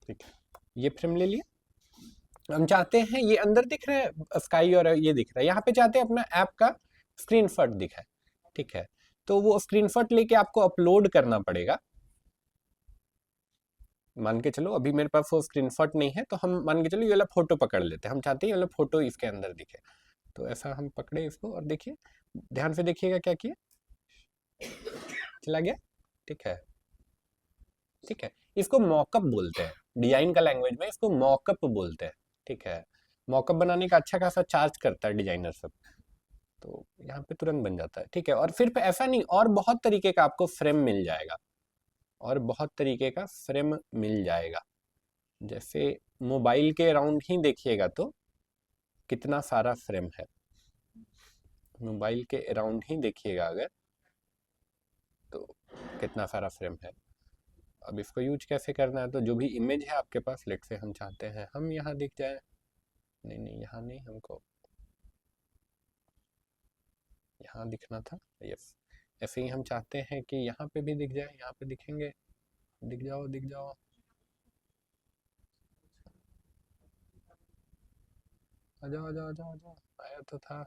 ठीक है, ये फ्रेम ले लिया। हम चाहते हैं ये अंदर दिख रहा है स्काई और ये दिख रहा है, यहाँ पे चाहते हैं अपना ऐप का स्क्रीनशॉट दिखाए, ठीक है। तो वो स्क्रीनशॉट लेके आपको अपलोड करना पड़ेगा। मान के चलो अभी मेरे पास वो स्क्रीनशॉट नहीं है, तो हम मान के चलो ये वाला फोटो पकड़ लेते हैं, हम चाहते हैं ये वाला फोटो इसके अंदर दिखे, तो ऐसा हम पकड़े इसको और देखिए, ध्यान से देखिएगा क्या किया, चला गया, ठीक है, ठीक है। इसको मॉकअप बोलते हैं, डिजाइन का लैंग्वेज में इसको मॉकअप बोलते हैं, ठीक है। मॉकअप बनाने का अच्छा खासा चार्ज करता है डिजाइनर सब, तो यहाँ पे तुरंत बन जाता है, ठीक है। और फिर ऐसा नहीं, और बहुत तरीके का आपको फ्रेम मिल जाएगा, और बहुत तरीके का फ्रेम मिल जाएगा। जैसे मोबाइल के अराउंड ही देखिएगा तो कितना सारा फ्रेम है, मोबाइल के अराउंड ही देखिएगा अगर, तो कितना सारा फ्रेम है। अब इसको यूज कैसे करना है, तो जो भी इमेज है आपके पास, लेट से हम चाहते हैं हम यहाँ दिख जाए, नहीं नहीं यहाँ नहीं, हमको यहाँ दिखना था, यस। ऐसे ही हम चाहते हैं कि यहाँ पे भी दिख जाए, यहाँ पे दिखेंगे, दिख जाओ दिख जाओ, आ जाओ आ जाओ आ जाओ आ जाओ, आया तो था।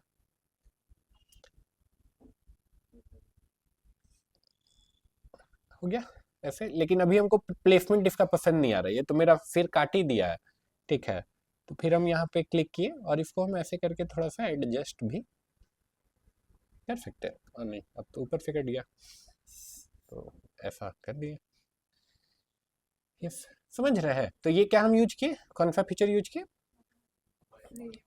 हो गया ऐसे, लेकिन अभी हमको प्लेसमेंट इसका पसंद नहीं आ रहा है, ये तो मेरा सिर काट ही दिया है, ठीक है। तो फिर हम यहाँ पे क्लिक किए और इसको हम ऐसे करके थोड़ा सा एडजस्ट भी कर सकते हैं, और नहीं अब तो ऊपर से कट गया, तो ऐसा कर दिया। यस, समझ रहे हैं? तो ये क्या हम यूज किए, कौन सा फीचर यूज किए,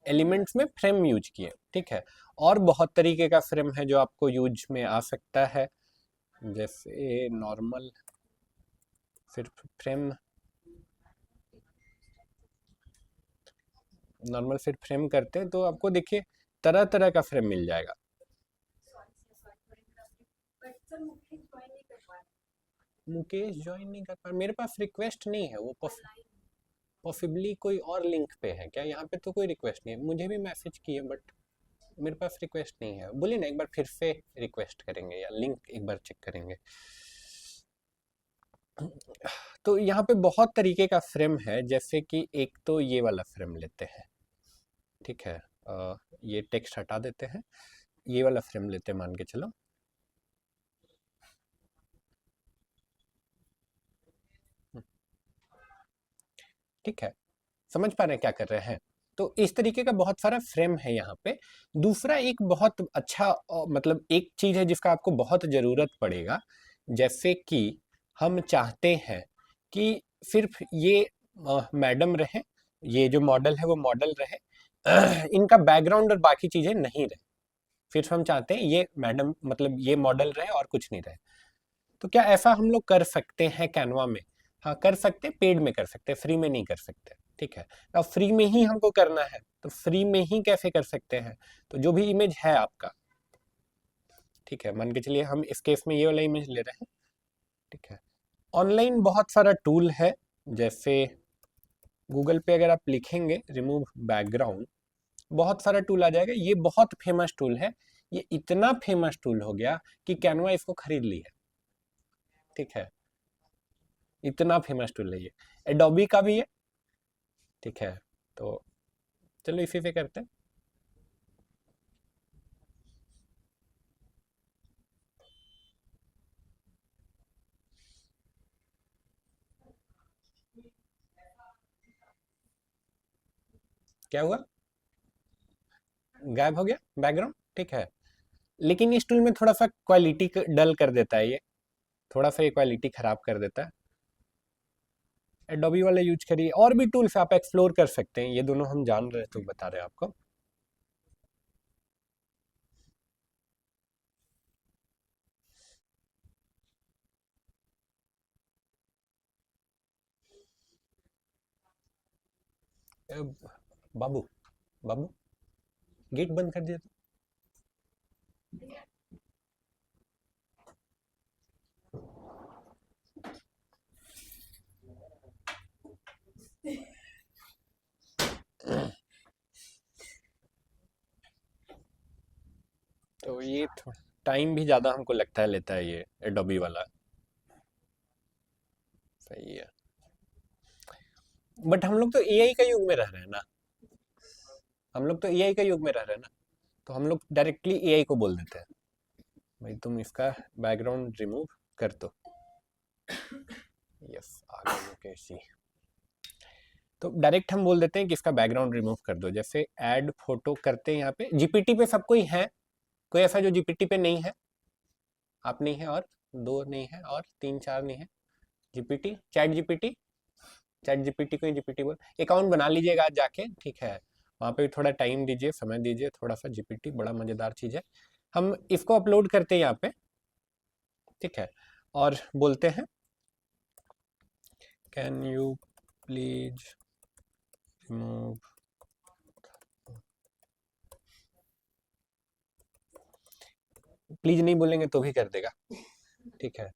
एलिमेंट्स में फ्रेम यूज किए, ठीक है। और बहुत तरीके का फ्रेम है जो आपको यूज में आ सकता है, जैसे नॉर्मल फिर फ्रेम, नॉर्मल फिर फ्रेम करते हैं तो आपको देखिए तरह तरह का फ्रेम मिल जाएगा। मुकेश ज्वाइन नहीं कर पा, मेरे पास रिक्वेस्ट नहीं है, वो पॉसिबली कोई और लिंक पे है क्या, यहाँ पे तो कोई रिक्वेस्ट नहीं है, मुझे भी मैसेज किए बट मेरे पास रिक्वेस्ट नहीं है। बोलिए ना एक बार फिर से रिक्वेस्ट करेंगे या लिंक एक बार चेक करेंगे। तो यहाँ पे बहुत तरीके का फ्रेम है, जैसे कि एक तो ये वाला फ्रेम लेते हैं, ठीक है, ये टेक्स्ट हटा देते हैं, ये वाला फ्रेम लेते हैं मान के चलो, ठीक है, समझ पा रहे हैं क्या कर रहे हैं। तो इस तरीके का बहुत सारा फ्रेम है यहाँ पे। दूसरा एक बहुत अच्छा मतलब एक चीज है जिसका आपको बहुत जरूरत पड़ेगा, जैसे कि हम चाहते हैं कि सिर्फ ये मैडम रहे, ये जो मॉडल है वो मॉडल रहे, इनका बैकग्राउंड और बाकी चीजें नहीं रहे, सिर्फ हम चाहते हैं ये मैडम मतलब ये मॉडल रहे और कुछ नहीं रहे। तो क्या ऐसा हम लोग कर सकते हैं कैनवा में? हाँ कर सकते हैं, पेड में कर सकते हैं, फ्री में नहीं कर सकते, ठीक है। अब फ्री में ही हमको करना है तो फ्री में ही कैसे कर सकते हैं, तो जो भी इमेज है आपका, ठीक है, मान के चलिए हम इस केस में ये वाला इमेज ले रहे हैं, ठीक है। ऑनलाइन बहुत सारा टूल है, जैसे गूगल पे अगर आप लिखेंगे रिमूव बैकग्राउंड, बहुत सारा टूल आ जाएगा, ये बहुत फेमस टूल है, ये इतना फेमस टूल हो गया कि कैनवा इसको खरीद ली है, ठीक है, इतना फेमस टूल है ये। एडोबी का भी है, ठीक है, तो चलो इसी से करते हैं। क्या हुआ, गायब हो गया बैकग्राउंड, ठीक है, लेकिन इस टूल में थोड़ा सा क्वालिटी डल कर देता है, ये थोड़ा सा ये क्वालिटी खराब कर देता है। एडोबी वाला यूज करिए, और भी टूल्स आप एक्सप्लोर कर सकते हैं, ये दोनों हम जान रहे तो बता रहे हैं आपको। बाबू, बाबू गेट बंद कर दिया तो ये टाइम भी ज्यादा हमको लगता है लेता है ये एडोबी वाला, सही है। बट हम लोग तो एआई का युग में रह रहे हैं ना, हम लोग तो एआई का युग में रह रहे हैं ना, तो हम लोग डायरेक्टली एआई को बोल देते हैं भाई तुम इसका बैकग्राउंड रिमूव कर दो। यस, आ गया मुकेश जी। तो डायरेक्ट हम बोल देते हैं कि इसका बैकग्राउंड रिमूव कर दो, जैसे ऐड फोटो करते हैं यहाँ पे, जीपीटी पे सब कोई है, कोई ऐसा जो जीपीटी पे नहीं है? आप नहीं है, और दो नहीं है, और तीन चार नहीं है। जीपीटी, चैट जीपीटी को ही जीपीटी बोल, अकाउंट बना लीजिएगा आज जाके, ठीक है, वहाँ पे भी थोड़ा टाइम दीजिए, समय दीजिए थोड़ा सा, जीपीटी बड़ा मजेदार चीज है। हम इसको अपलोड करते हैं यहाँ पे, ठीक है, और बोलते हैं can you please remove, please नहीं बोलेंगे तो भी कर देगा, ठीक है,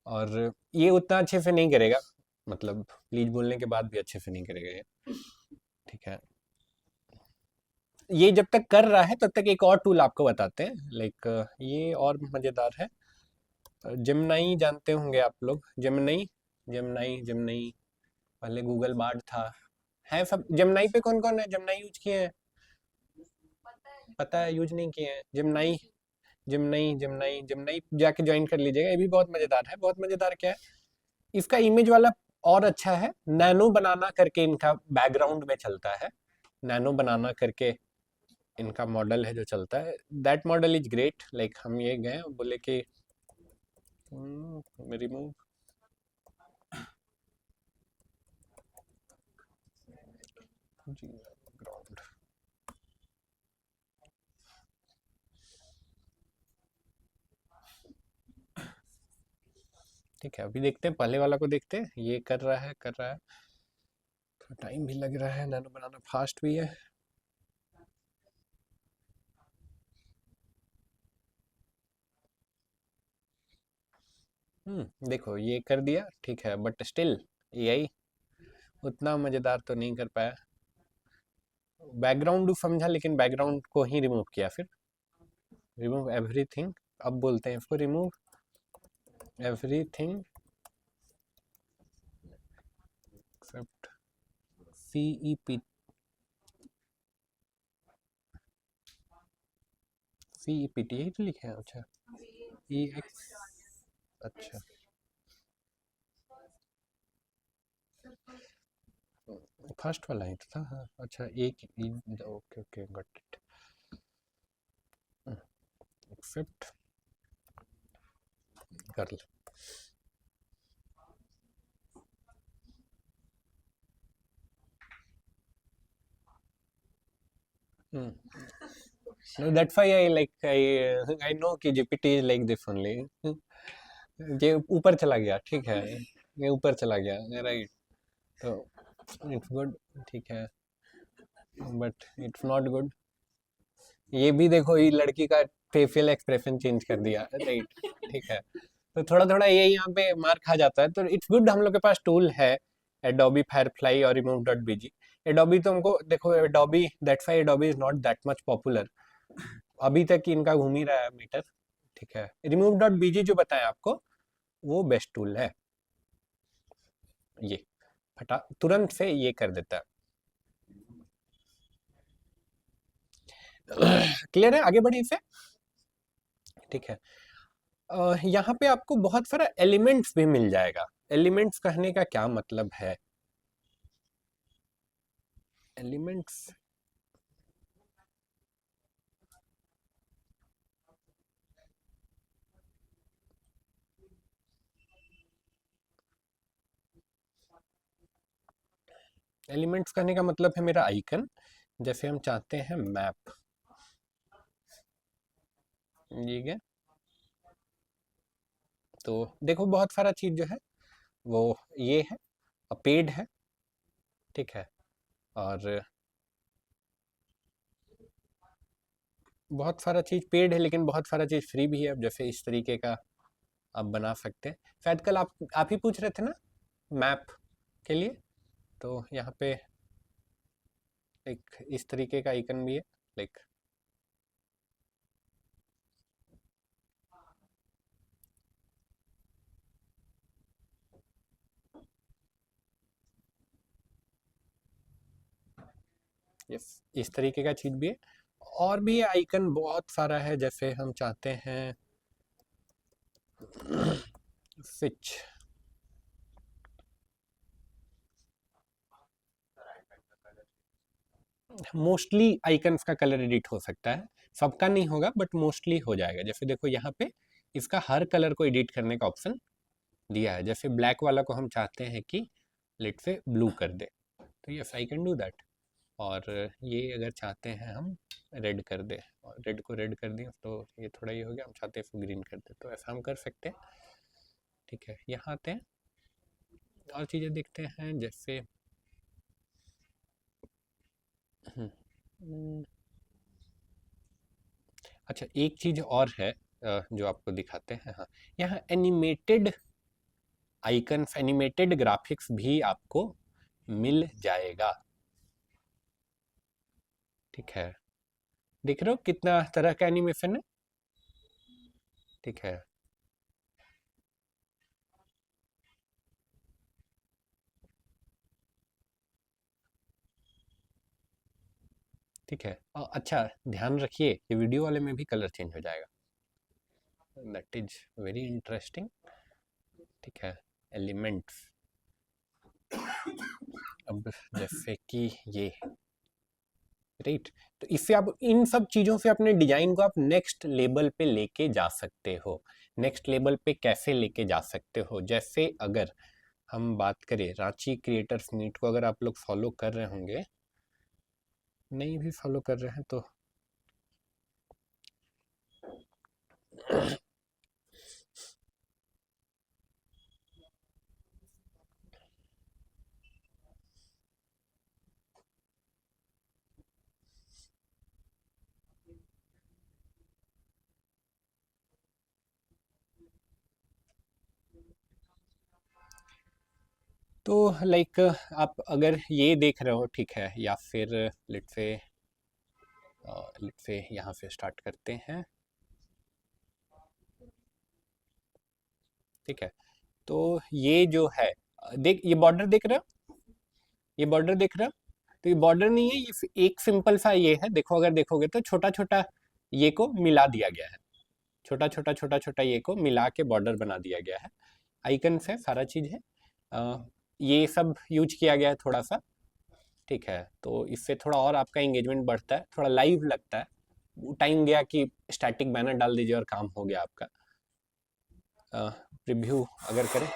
और ये उतना अच्छे से नहीं करेगा, मतलब प्लीज बोलने के बाद भी अच्छे से नहीं करेगा ये, ठीक है। ये जब तक कर रहा है तब तक एक और टूल आपको बताते हैं, लाइक ये और मजेदार है, जेमिनाई जानते होंगे आप लोग, जेमिनाई, जेमिनाई पहले गूगल बार्ड था, है सब। जेमिनाई पे कौन कौन है, जेमिनाई यूज किए हैं? पता है, यूज नहीं किए हैं जेमिनाई? जेमिनाई जाके ज्वाइन कर लीजिएगा, ये भी बहुत मजेदार है। बहुत मजेदार क्या है, इसका इमेज वाला और अच्छा है, नैनो बनाना करके इनका बैकग्राउंड में चलता है, नैनो बनाना करके इनका मॉडल है जो चलता है, that model is great. Like हम ये गए बोले कि रिमूव ग्राउंड, ठीक है। अभी देखते हैं, पहले वाला को देखते हैं, ये कर रहा है थोड़ा टाइम भी लग रहा है, नैनो बनाना फास्ट भी है। देखो ये कर दिया, ठीक है, बट स्टिल यही उतना मजेदार तो नहीं कर पाया। बैकग्राउंड समझा, लेकिन बैकग्राउंड को ही रिमूव किया। फिर रिमूव एवरीथिंग, अब बोलते हैं इसको remove everything except CEP CEPT, यही तो लिखे हैं। अच्छा EX, अच्छा फर्स्ट वाला ही तो था। हाँ अच्छा, एक okay okay got it, accept कर ले। No, that's why I like I know कि GPT is like this only. ये ऊपर चला गया, ठीक है, ये ऊपर चला गया, राइट। तो इट्स गुड, ठीक है, बट इट्स नॉट गुड। ये भी देखो, ये लड़की का फेशियल एक्सप्रेशन चेंज कर दिया, राइट, ठीक है। तो थोड़ा थोड़ा ये यहाँ पे मार खा जाता है। तो इट्स गुड हम लोग के पास टूल है, एडोबी फायरफ्लाई और remove.bg। एडोबी तो हमको देखो, Adobe that's why Adobe is not that much popular अभी तक, इनका घूम ही रहा है मीटर, ठीक है। remove.bg जो बताया आपको, वो बेस्ट टूल है। ये फटा तुरंत से ये कर देता है। क्लियर है, आगे बढ़े इसे, ठीक है। यहाँ पे आपको बहुत सारा एलिमेंट्स भी मिल जाएगा। एलिमेंट्स कहने का क्या मतलब है? एलिमेंट्स एलिमेंट्स कहने का मतलब है मेरा आइकन। जैसे हम चाहते हैं मैप, ठीक है, तो देखो बहुत सारा चीज जो है वो ये है, पेड है, ठीक है, और बहुत सारा चीज पेड है, लेकिन बहुत सारा चीज फ्री भी है। अब जैसे इस तरीके का आप बना सकते हैं। शायद कल आप ही पूछ रहे थे ना मैप के लिए, तो यहाँ पे एक इस तरीके का आइकन भी है, लाइक यस, इस तरीके का चीज भी है। और भी आइकन बहुत सारा है, जैसे हम चाहते हैं स्विच, मोस्टली आइकन्स का कलर एडिट हो सकता है, सबका नहीं होगा बट मोस्टली हो जाएगा। जैसे देखो यहाँ पे इसका हर कलर को एडिट करने का ऑप्शन दिया है। जैसे ब्लैक वाला को हम चाहते हैं कि लेट से ब्लू कर दे, तो yes I can do that. और ये अगर चाहते हैं हम रेड कर दे, और रेड को रेड कर दिया तो ये थोड़ा ये हो गया, हम चाहते हैं इसको ग्रीन कर दे, तो ऐसा हम कर सकते हैं, ठीक है। यहाँ आते हैं और चीज़ें देखते हैं, जैसे अच्छा एक चीज़ और है जो आपको दिखाते हैं। हाँ, यहाँ एनिमेटेड आइकन्स, एनिमेटेड ग्राफिक्स भी आपको मिल जाएगा, ठीक है। देख रहे हो कितना तरह का एनिमेशन है, ठीक है। ठीक है, अच्छा ध्यान रखिए कि वीडियो वाले में भी कलर चेंज हो जाएगा, दैट इज वेरी इंटरेस्टिंग, ठीक है। एलिमेंट्स, अब जैसे कि ये राइट। तो इससे आप इन सब चीज़ों से अपने डिजाइन को आप नेक्स्ट लेवल पे लेके जा सकते हो। नेक्स्ट लेवल पे कैसे लेके जा सकते हो, जैसे अगर हम बात करें रांची क्रिएटर्स मीट को, अगर आप लोग फॉलो कर रहे होंगे, नहीं भी फॉलो कर रहे हैं तो तो लाइक आप अगर ये देख रहे हो, ठीक है, या फिर लेट से यहाँ से स्टार्ट करते हैं, ठीक है। तो ये जो है, देख ये बॉर्डर देख रहे हो, ये बॉर्डर देख रहे हो, तो ये बॉर्डर नहीं है, ये एक सिंपल सा ये है, देखो अगर देखोगे तो छोटा छोटा ये को मिला दिया गया है, छोटा छोटा छोटा छोटा ये को मिला के बॉर्डर बना दिया गया है। आइकन से सारा चीज़ है, ये सब यूज किया गया है थोड़ा सा, ठीक है। तो इससे थोड़ा और आपका एंगेजमेंट बढ़ता है, थोड़ा लाइव लगता है। टाइम गया कि स्टैटिक बैनर डाल दीजिए और काम हो गया आपका। रिव्यू अगर करें,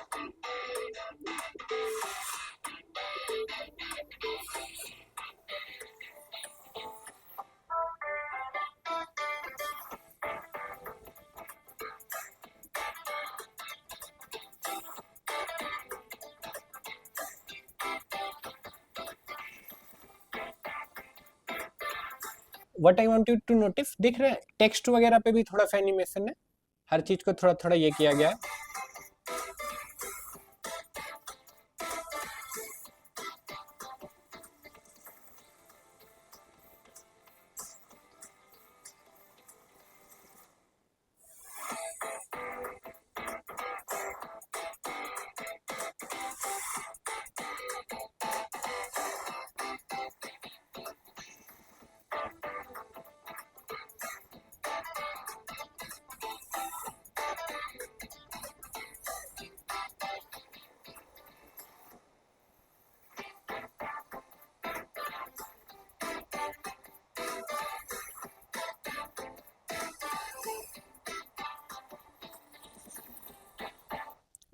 what I want you to notice, दिख रहा है टेक्स्ट वगैरह पे भी थोड़ा सा एनिमेशन है, हर चीज को थोड़ा थोड़ा ये किया गया है।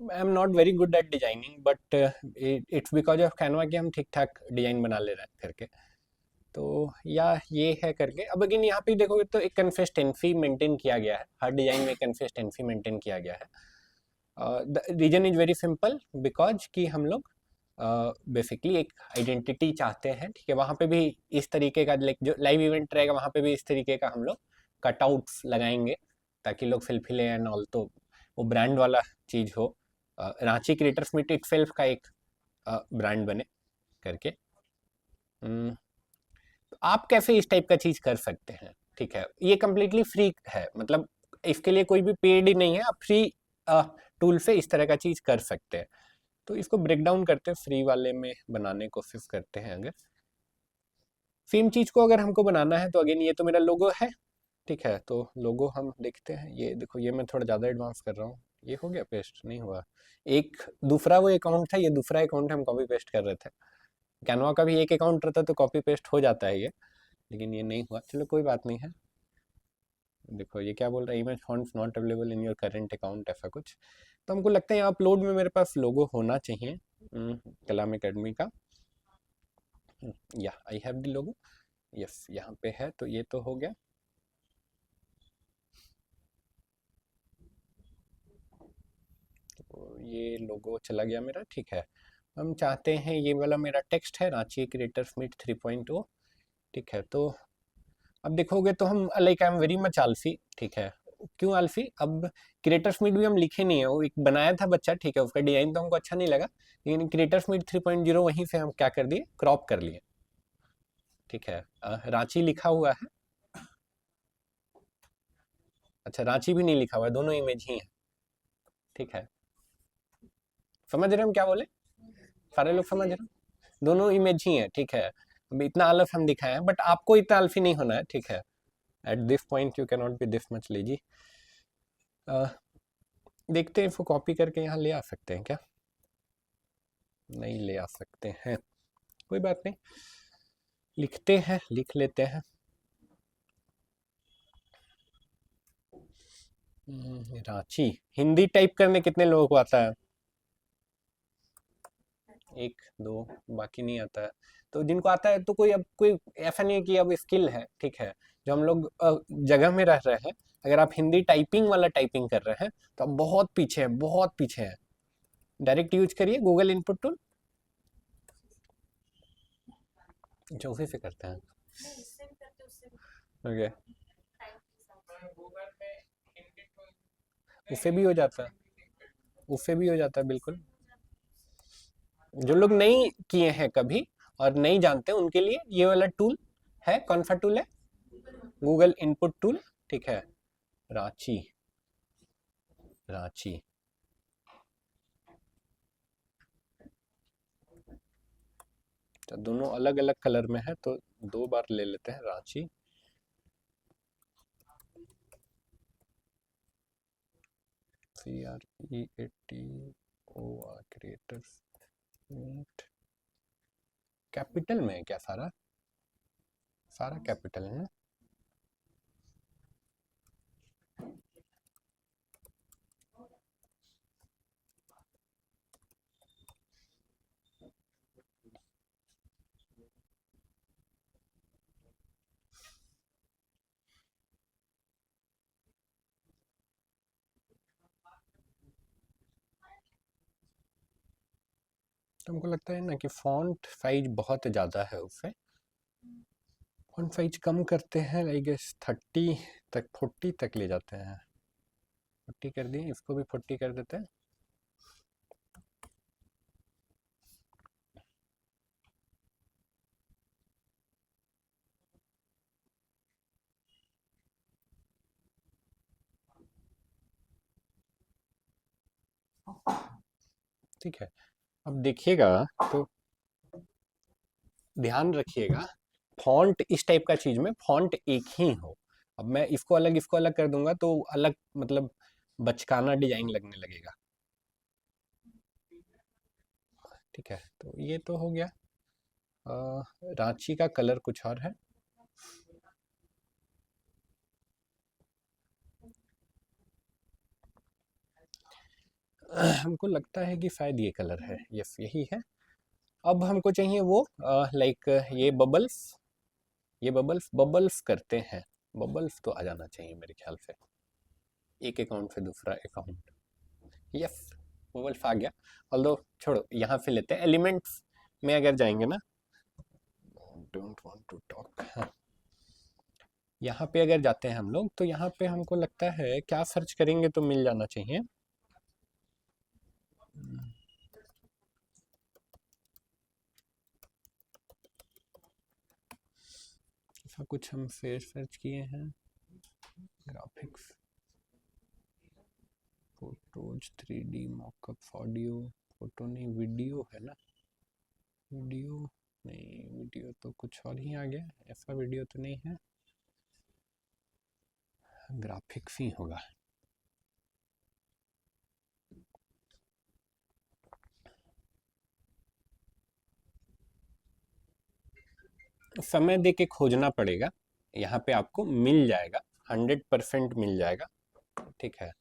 I am not very good at designing, but it's because of Canva कि हम ठीक ठाक डिजाइन बना ले रहे हैं करके, तो या ये है करके। अब अगेन यहाँ पे देखोगे तो एक कंसिस्टेंसी मेंटेन किया गया है, हर डिजाइन में कंसिस्टेंसी मेंटेन किया गया है। The reason is very simple, because कि हम लोग बेसिकली एक आइडेंटिटी चाहते हैं, ठीक है। वहाँ पे भी इस तरीके का जो लाइव इवेंट रहेगा, वहाँ पे भी इस तरीके का हम लोग कटआउट्स लगाएंगे ताकि लोग फिलफिले एंड ऑल, तो वो ब्रांड वाला चीज़ हो। रांची क्रिएटर्स मीट इटसेल्फ का एक ब्रांड बने करके। तो आप कैसे इस टाइप का चीज़ कर सकते हैं, ठीक है। ये कम्प्लीटली फ्री है, मतलब इसके लिए कोई भी पेड ही नहीं है, आप फ्री टूल से इस तरह का चीज़ कर सकते हैं। तो इसको ब्रेक डाउन करते हैं, फ्री वाले में बनाने की कोशिश करते हैं। अगर सेम चीज़ को अगर हमको बनाना है तो अगेन ये तो मेरा लोगो है, ठीक है। तो लोगो हम देखते हैं, ये देखो, ये मैं थोड़ा ज़्यादा एडवांस कर रहा हूँ, ये हो गया पेस्ट, नहीं हुआ। एक दूसरा वो अकाउंट था, ये दूसरा अकाउंट हम कॉपी पेस्ट कर रहे थे। कैनवा का भी एक अकाउंट रहता तो कॉपी पेस्ट हो जाता है ये, लेकिन ये नहीं हुआ, चलो कोई बात नहीं है। देखो ये क्या बोल रहा है, image fonts not available in your current account, ऐसा कुछ। तो हमको लगता है यहाँ अपलोड में मेरे पास लोगो होना चाहिए कलाम एकेडमी का। या I have the logo, yes यहाँ पे है, तो ये तो हो गया। तो ये लोगो चला गया मेरा, ठीक है। हम चाहते हैं ये वाला मेरा टेक्स्ट है, रांची क्रिएटर्स मीट 3.0, ठीक है। तो अब देखोगे तो हम like I am very much आलसी, ठीक है। क्यों आलसी, अब क्रिएटर्स मीट भी हम लिखे नहीं है, वो एक बनाया था बच्चा, ठीक है, उसका डिजाइन तो हमको अच्छा नहीं लगा, लेकिन क्रिएटर्स मीट 3.0 वहीं से हम क्या कर दिए, क्रॉप कर लिए, ठीक है। रांची लिखा हुआ है, अच्छा रांची भी नहीं लिखा हुआ है, दोनों इमेज ही है, ठीक है। समझ रहे हम क्या बोले, सारे लोग समझ रहे हैं? दोनों इमेज ही है, ठीक है। अभी इतना आलस हम दिखाए हैं, बट आपको इतना आलसी नहीं होना है, ठीक है। At this point you can not be this much lazy. देखते हैं, इसको कॉपी करके यहाँ ले आ सकते हैं क्या, नहीं ले आ सकते हैं, कोई बात नहीं। लिखते हैं, लिख लेते हैं। रांची हिंदी टाइप करने कितने लोगों को आता है? एक दो, बाकी नहीं आता है। तो जिनको आता है तो कोई अब कोई ऐसा नहीं है कि अब स्किल है, ठीक है। जो हम लोग जगह में रह रहे हैं, अगर आप हिंदी टाइपिंग वाला टाइपिंग कर रहे हैं तो आप बहुत पीछे हैं, बहुत पीछे हैं। डायरेक्ट यूज करिए गूगल इनपुट टूल, जो उसी से करते हैं। ओके, उससे भी हो जाता है, उससे भी हो जाता है बिल्कुल। जो लोग नहीं किए हैं कभी और नहीं जानते उनके लिए ये वाला टूल है। कौन सा टूल है? गूगल इनपुट टूल, ठीक है। रांची, रांची। तो दोनों अलग अलग कलर में है तो दो बार ले लेते हैं Ranchi. CREATOR creators meet. Capital में है क्या सारा? सारा कैपिटल है ना? तो हमको लगता है ना कि फॉन्ट साइज बहुत ज़्यादा है उससे। फॉन्ट साइज कम करते हैं, आई गेस 30 तक, 40 तक ले जाते हैं। 40 कर दिए, इसको भी 40 कर देते हैं। ठीक है, अब देखिएगा तो ध्यान रखिएगा, फॉन्ट इस टाइप का चीज में फॉन्ट एक ही हो। अब मैं इसको अलग कर दूंगा तो अलग मतलब बचकाना डिजाइन लगने लगेगा। ठीक है, तो ये तो हो गया। रांची का कलर कुछ और है। हमको लगता है कि शायद ये कलर है, यस यही है। अब हमको चाहिए वो लाइक ये बबल्स, ये बबल्स, बबल्स करते हैं। बबल्स तो आ जाना चाहिए मेरे ख्याल से, एक अकाउंट से दूसरा अकाउंट। यस, बबल्स आ गया। ऑल्दो छोड़ो, यहाँ से लेते हैं एलिमेंट्स में अगर जाएंगे ना, डोंट वांट टू टॉक। यहाँ पे अगर जाते हैं हम लोग तो यहाँ पे हमको लगता है क्या सर्च करेंगे तो मिल जाना चाहिए। ऐसा कुछ हम फिर सर्च किए हैं, graphics, photos, 3D mock-up, audio, photo नहीं वीडियो है ना, वीडियो नहीं, वीडियो तो कुछ और ही आ गया, ऐसा वीडियो तो नहीं है, ग्राफिक्स ही होगा। समय दे के खोजना पड़ेगा, यहाँ पे आपको मिल जाएगा, 100% मिल जाएगा। ठीक है,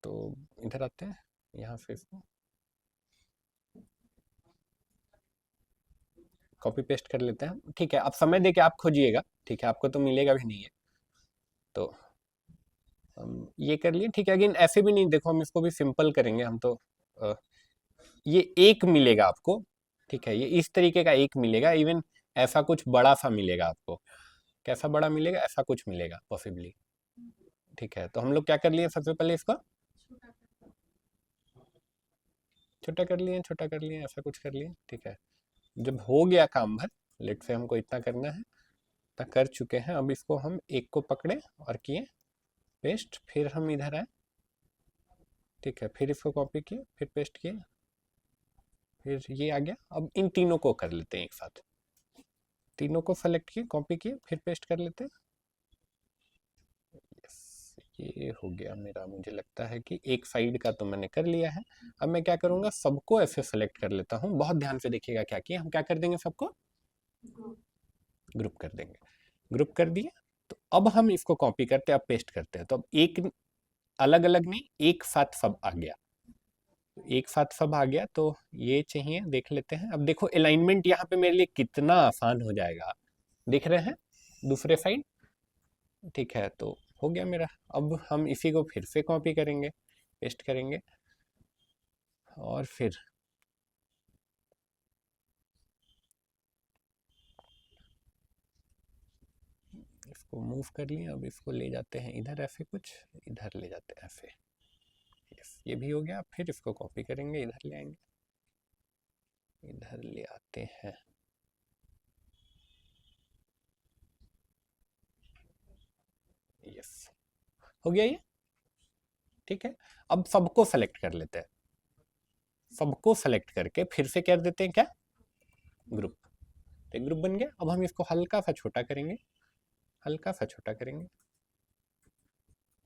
तो इधर आते हैं, यहाँ से इसको कॉपी पेस्ट कर लेते हैं। ठीक है, अब समय दे के आप खोजिएगा, ठीक है, आपको तो मिलेगा भी नहीं है। तो हम ये कर लिए, ठीक है। अगेन ऐसे भी नहीं, देखो हम इसको भी सिंपल करेंगे हम तो। अ, ये एक मिलेगा आपको, ठीक है, ये इस तरीके का एक मिलेगा। इवन ऐसा कुछ बड़ा सा मिलेगा आपको, कैसा बड़ा मिलेगा, ऐसा कुछ मिलेगा पॉसिबली। ठीक है, तो हम लोग क्या कर लिए, सबसे पहले इसका छोटा कर लिए, छोटा कर लिए, ऐसा कुछ कर लिए। ठीक है, जब हो गया काम भर, लेट से हमको इतना करना है, इतना कर चुके हैं। अब इसको हम एक को पकड़े और किए पेस्ट, फिर हम इधर आए, ठीक है, फिर इसको कॉपी किए, फिर पेस्ट किए, फिर ये आ गया। अब इन तीनों को कर लेते हैं एक साथ, तीनों को सेलेक्ट किए, कॉपी किए, फिर पेस्ट कर लेते हैं। यस, ये हो गया मेरा, मुझे लगता है कि एक साइड का तो मैंने कर लिया है। अब मैं क्या करूँगा, सबको ऐसे सेलेक्ट कर लेता हूँ। बहुत ध्यान से देखिएगा क्या किया, हम क्या कर देंगे, सबको ग्रुप कर देंगे। ग्रुप कर दिए तो अब हम इसको कॉपी करते हैं, अब पेस्ट करते हैं। तो अब एक अलग अलग नहीं, एक साथ सब आ गया, एक साथ सब आ गया। तो ये चाहिए, देख लेते हैं। अब देखो अलाइनमेंट यहाँ पे मेरे लिए कितना आसान हो जाएगा, देख रहे हैं दूसरे साइड। ठीक है, तो हो गया मेरा। अब हम इसी को फिर से कॉपी करेंगे, पेस्ट करेंगे और फिर इसको मूव कर लिए। अब इसको ले जाते हैं इधर, ऐसे कुछ इधर ले जाते हैं ऐसे। यस, ये भी हो गया। फिर इसको कॉपी करेंगे, इधर ले आएंगे, इधर ले आते हैं। यस, हो गया ये। ठीक है, अब सबको सेलेक्ट कर लेते हैं। सबको सेलेक्ट करके फिर से कर देते हैं क्या, ग्रुप। एक ग्रुप बन गया। अब हम इसको हल्का सा छोटा करेंगे, हल्का सा छोटा करेंगे,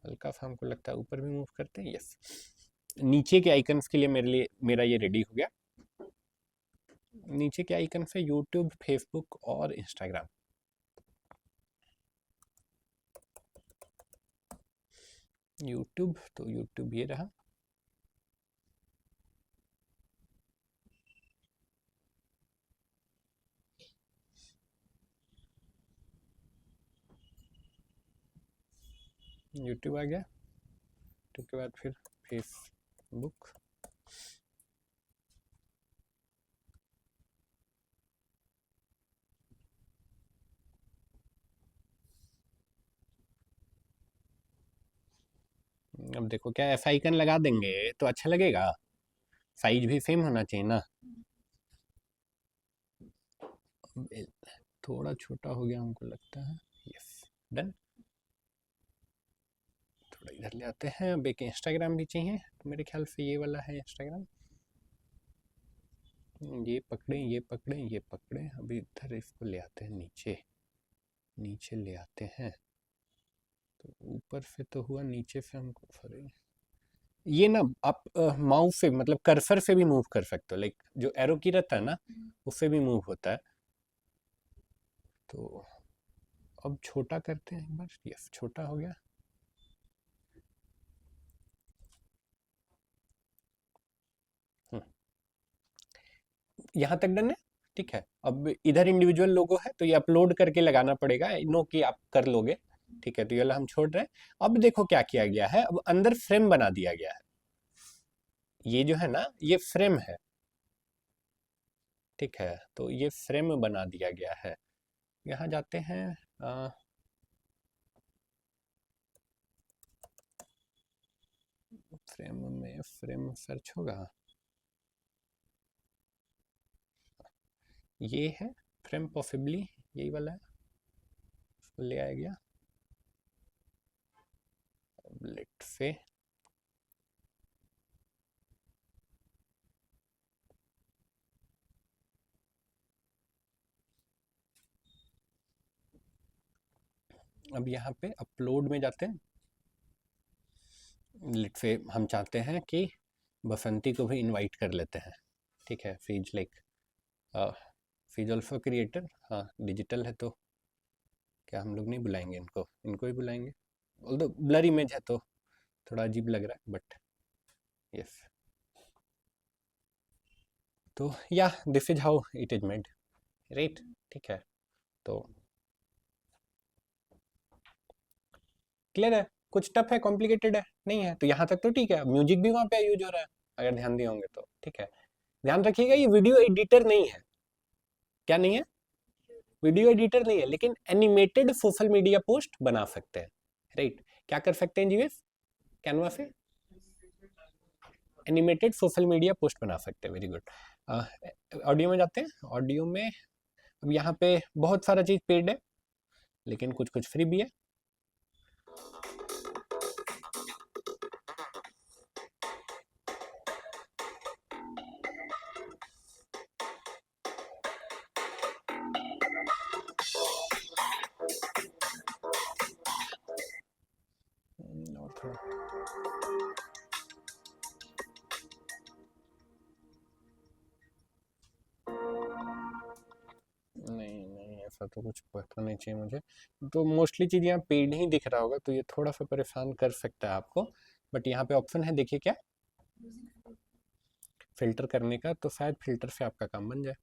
हल्का सा हमको लगता है ऊपर भी मूव करते हैं। यस, नीचे के आइकन्स के लिए मेरा ये रेडी हो गया। नीचे के आइकन से यूट्यूब, फेसबुक और इंस्टाग्राम। यूट्यूब, तो यूट्यूब ये रहा। यूट्यूब आ गया। उसके बाद फिर फेसबुक, अब देखो क्या ऐसा आइकन लगा देंगे तो अच्छा लगेगा, साइज भी सेम होना चाहिए ना। थोड़ा छोटा हो गया हमको लगता है। Yes, done. थोड़ा इधर ले आते हैं। अब एक इंस्टाग्राम भी चाहिए, तो मेरे ख्याल से ये वाला है इंस्टाग्राम। ये पकड़े, ये पकड़े, ये पकड़े। अभी इधर इसको ले आते हैं नीचे, नीचे ले आते हैं। तो ऊपर से तो हुआ, नीचे से हमको फरे ये ना, आप माउस से मतलब कर्सर से भी मूव कर सकते हो, लाइक जो एरो की रहता है ना, उससे भी मूव होता है। तो अब छोटा करते हैं एक बार। यस, छोटा हो गया। यहाँ तक डन है। ठीक है, अब इधर इंडिविजुअल लोगो है तो ये अपलोड करके लगाना पड़ेगा, नो कि आप कर लोगे। ठीक है, तो ये वाला हम छोड़ रहे हैं। अब देखो क्या किया गया है, अब अंदर फ्रेम बना दिया गया है। ये जो है ना, ये फ्रेम है। ठीक है, तो ये फ्रेम बना दिया गया है। यहाँ जाते हैं, फ्रेम में फ्रेम सर्च होगा, ये है फ्रेम, पॉसिबली यही वाला है। इसको ले आया गया। लेट से अब यहाँ पे अपलोड में जाते हैं। लेट से हम चाहते हैं कि बसंती को भी इनवाइट कर लेते हैं। ठीक है, fees like fees also creator. हाँ, डिजिटल है तो क्या हम लोग नहीं बुलाएंगे इनको, इनको ही बुलाएंगे। ऑल्दो ब्लर इमेज है तो थोड़ा अजीब लग रहा है, बट यस। तो या this is how it is made, right. ठीक है, तो क्लियर है। कुछ टफ है, कॉम्प्लिकेटेड है नहीं है, तो यहाँ तक तो ठीक है। म्यूजिक भी वहाँ पे यूज हो रहा है, अगर ध्यान दिए होंगे तो। ठीक है, ध्यान रखिएगा ये वीडियो एडिटर नहीं है। क्या नहीं है, वीडियो एडिटर नहीं है, लेकिन एनिमेटेड सोशल मीडिया पोस्ट बना सकते हैं, राइट। क्या कर सकते हैं जीवेश, कैनवा से एनिमेटेड सोशल मीडिया पोस्ट बना सकते हैं। Very good. ऑडियो में जाते हैं। ऑडियो में अब यहाँ पे बहुत सारा चीज पेड है, लेकिन कुछ कुछ फ्री भी है। और थोड़ा। नहीं नहीं, ऐसा तो कुछ पता नहीं चाहिए मुझे। तो मोस्टली चीज़ यहाँ पेड ही दिख रहा होगा, तो ये थोड़ा सा परेशान कर सकता है आपको। बट यहाँ पे ऑप्शन है, देखिए क्या, फिल्टर करने का, तो शायद फिल्टर से आपका काम बन जाए।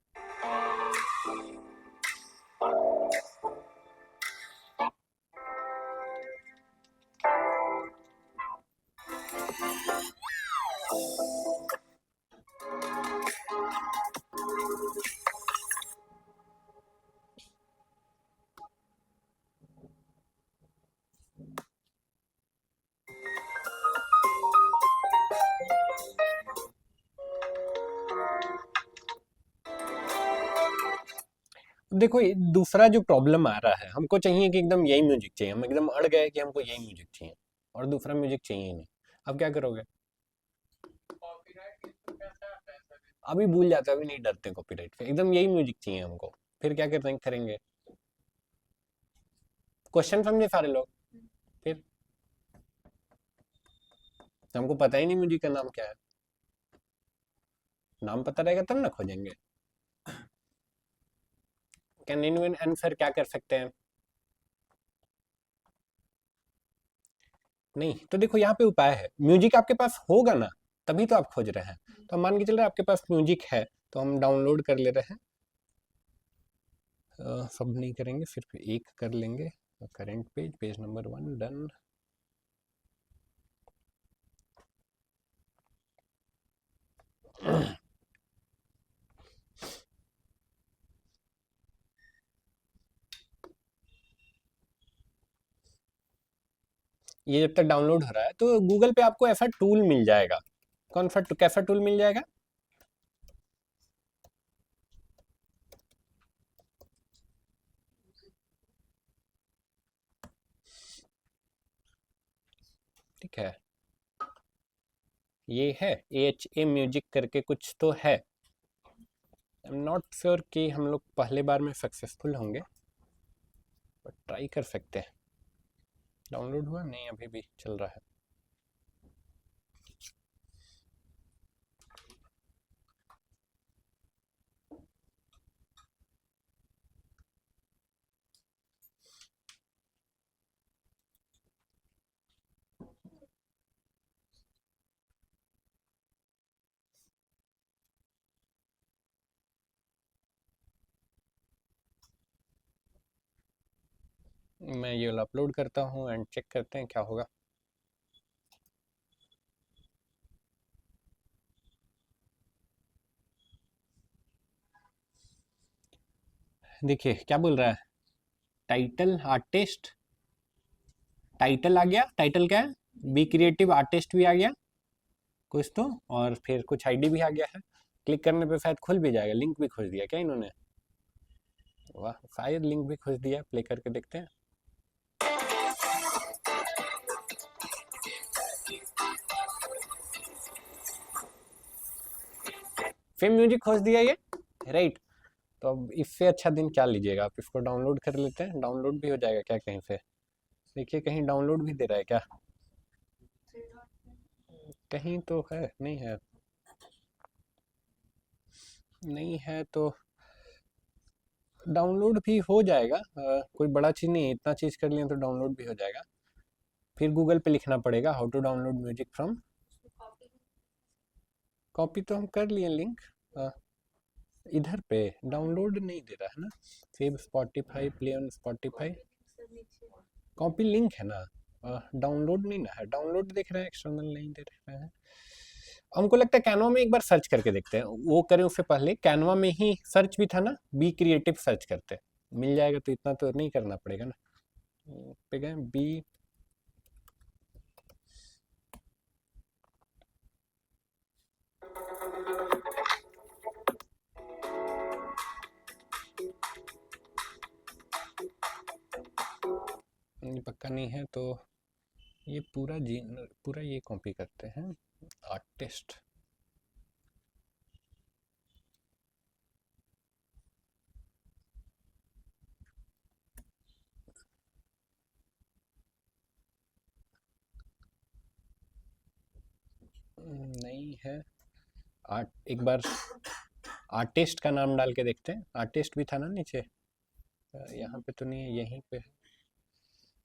देखो, ये दूसरा जो प्रॉब्लम आ रहा है, हमको चाहिए कि एकदम यही म्यूजिक चाहिए, हम एकदम अड़ गए कि हमको यही म्यूजिक चाहिए और दूसरा म्यूजिक चाहिए ही नहीं। अब क्या करोगे? अभी भूल जाते, अभी नहीं डरते कॉपीराइट पे, एकदम यही म्यूजिक चाहिए हमको। फिर क्या करेंगे? क्वेश्चन समझे सारे लोग? फिर हमको पता ही नहीं म्यूजिक का नाम क्या है। नाम पता रहेगा तब ना खोजेंगे। कैन एनीवन आंसर, क्या कर सकते हैं? नहीं तो देखो, यहाँ पे उपाय है, म्यूजिक आपके पास होगा ना, तभी तो आप खोज रहे हैं। तो हम मान के चल रहे हैं आपके पास म्यूजिक है, तो हम डाउनलोड कर ले रहे हैं। सब नहीं करेंगे, सिर्फ एक कर लेंगे। Current page, page number 1, done. ये जब तक डाउनलोड हो रहा है, तो गूगल पे आपको ऐसा टूल मिल जाएगा। कौन सा कैसा टूल मिल जाएगा? ठीक है, ये है AHA म्यूजिक करके कुछ तो है। आई एम नॉट श्योर कि हम लोग पहले बार में सक्सेसफुल होंगे, बट ट्राई कर सकते हैं। डाउनलोड हुआ नहीं? अभी भी चल रहा है। मैं ये अपलोड करता हूँ एंड चेक करते हैं क्या होगा। देखिए क्या बोल रहा है, टाइटल आर्टिस्ट, टाइटल आ गया। टाइटल क्या है? बी क्रिएटिव आर्टिस्ट भी आ गया कुछ तो, और फिर कुछ आईडी भी आ गया है। क्लिक करने पे शायद खुल भी जाएगा। लिंक भी खोज दिया क्या इन्होंने? वाह, शायद लिंक भी खोज दिया। प्ले करके देखते हैं। फिर म्यूजिक खोज दिया ये, राइट। तो अब इससे अच्छा दिन क्या लीजिएगा आप? इसको डाउनलोड कर लेते हैं। डाउनलोड भी हो जाएगा क्या कहीं से? देखिए कहीं डाउनलोड भी दे रहा है क्या? कहीं तो है, नहीं है? नहीं है तो डाउनलोड भी हो जाएगा। कोई बड़ा चीज़ नहीं है, इतना चीज़ कर लिए तो डाउनलोड भी हो जाएगा। फिर गूगल पे लिखना पड़ेगा how to download music from. Copy तो हम कर लिए लिंक। इधर पे डाउनलोड नहीं दे रहा है ना। Save Spotify, play on Spotify, copy link है ना। डाउनलोड नहीं ना है, डाउनलोड दिख रहा है, एक्सटर्नल नहीं दे रहा है। हमको लगता है कैनवा में एक बार सर्च करके देखते हैं। वो करें उससे पहले कैनवा में ही सर्च भी था ना, बी क्रिएटिव सर्च करते हैं, मिल जाएगा। तो इतना तो नहीं करना पड़ेगा ना। पे गए बी, पक्का नहीं है तो ये पूरा पूरा ये कॉपी करते हैं। आर्टिस्ट, नहीं है। एक बार आर्टिस्ट का नाम डाल के देखते हैं। आर्टिस्ट भी था ना नीचे। यहाँ पे तो नहीं है, यहीं पे है।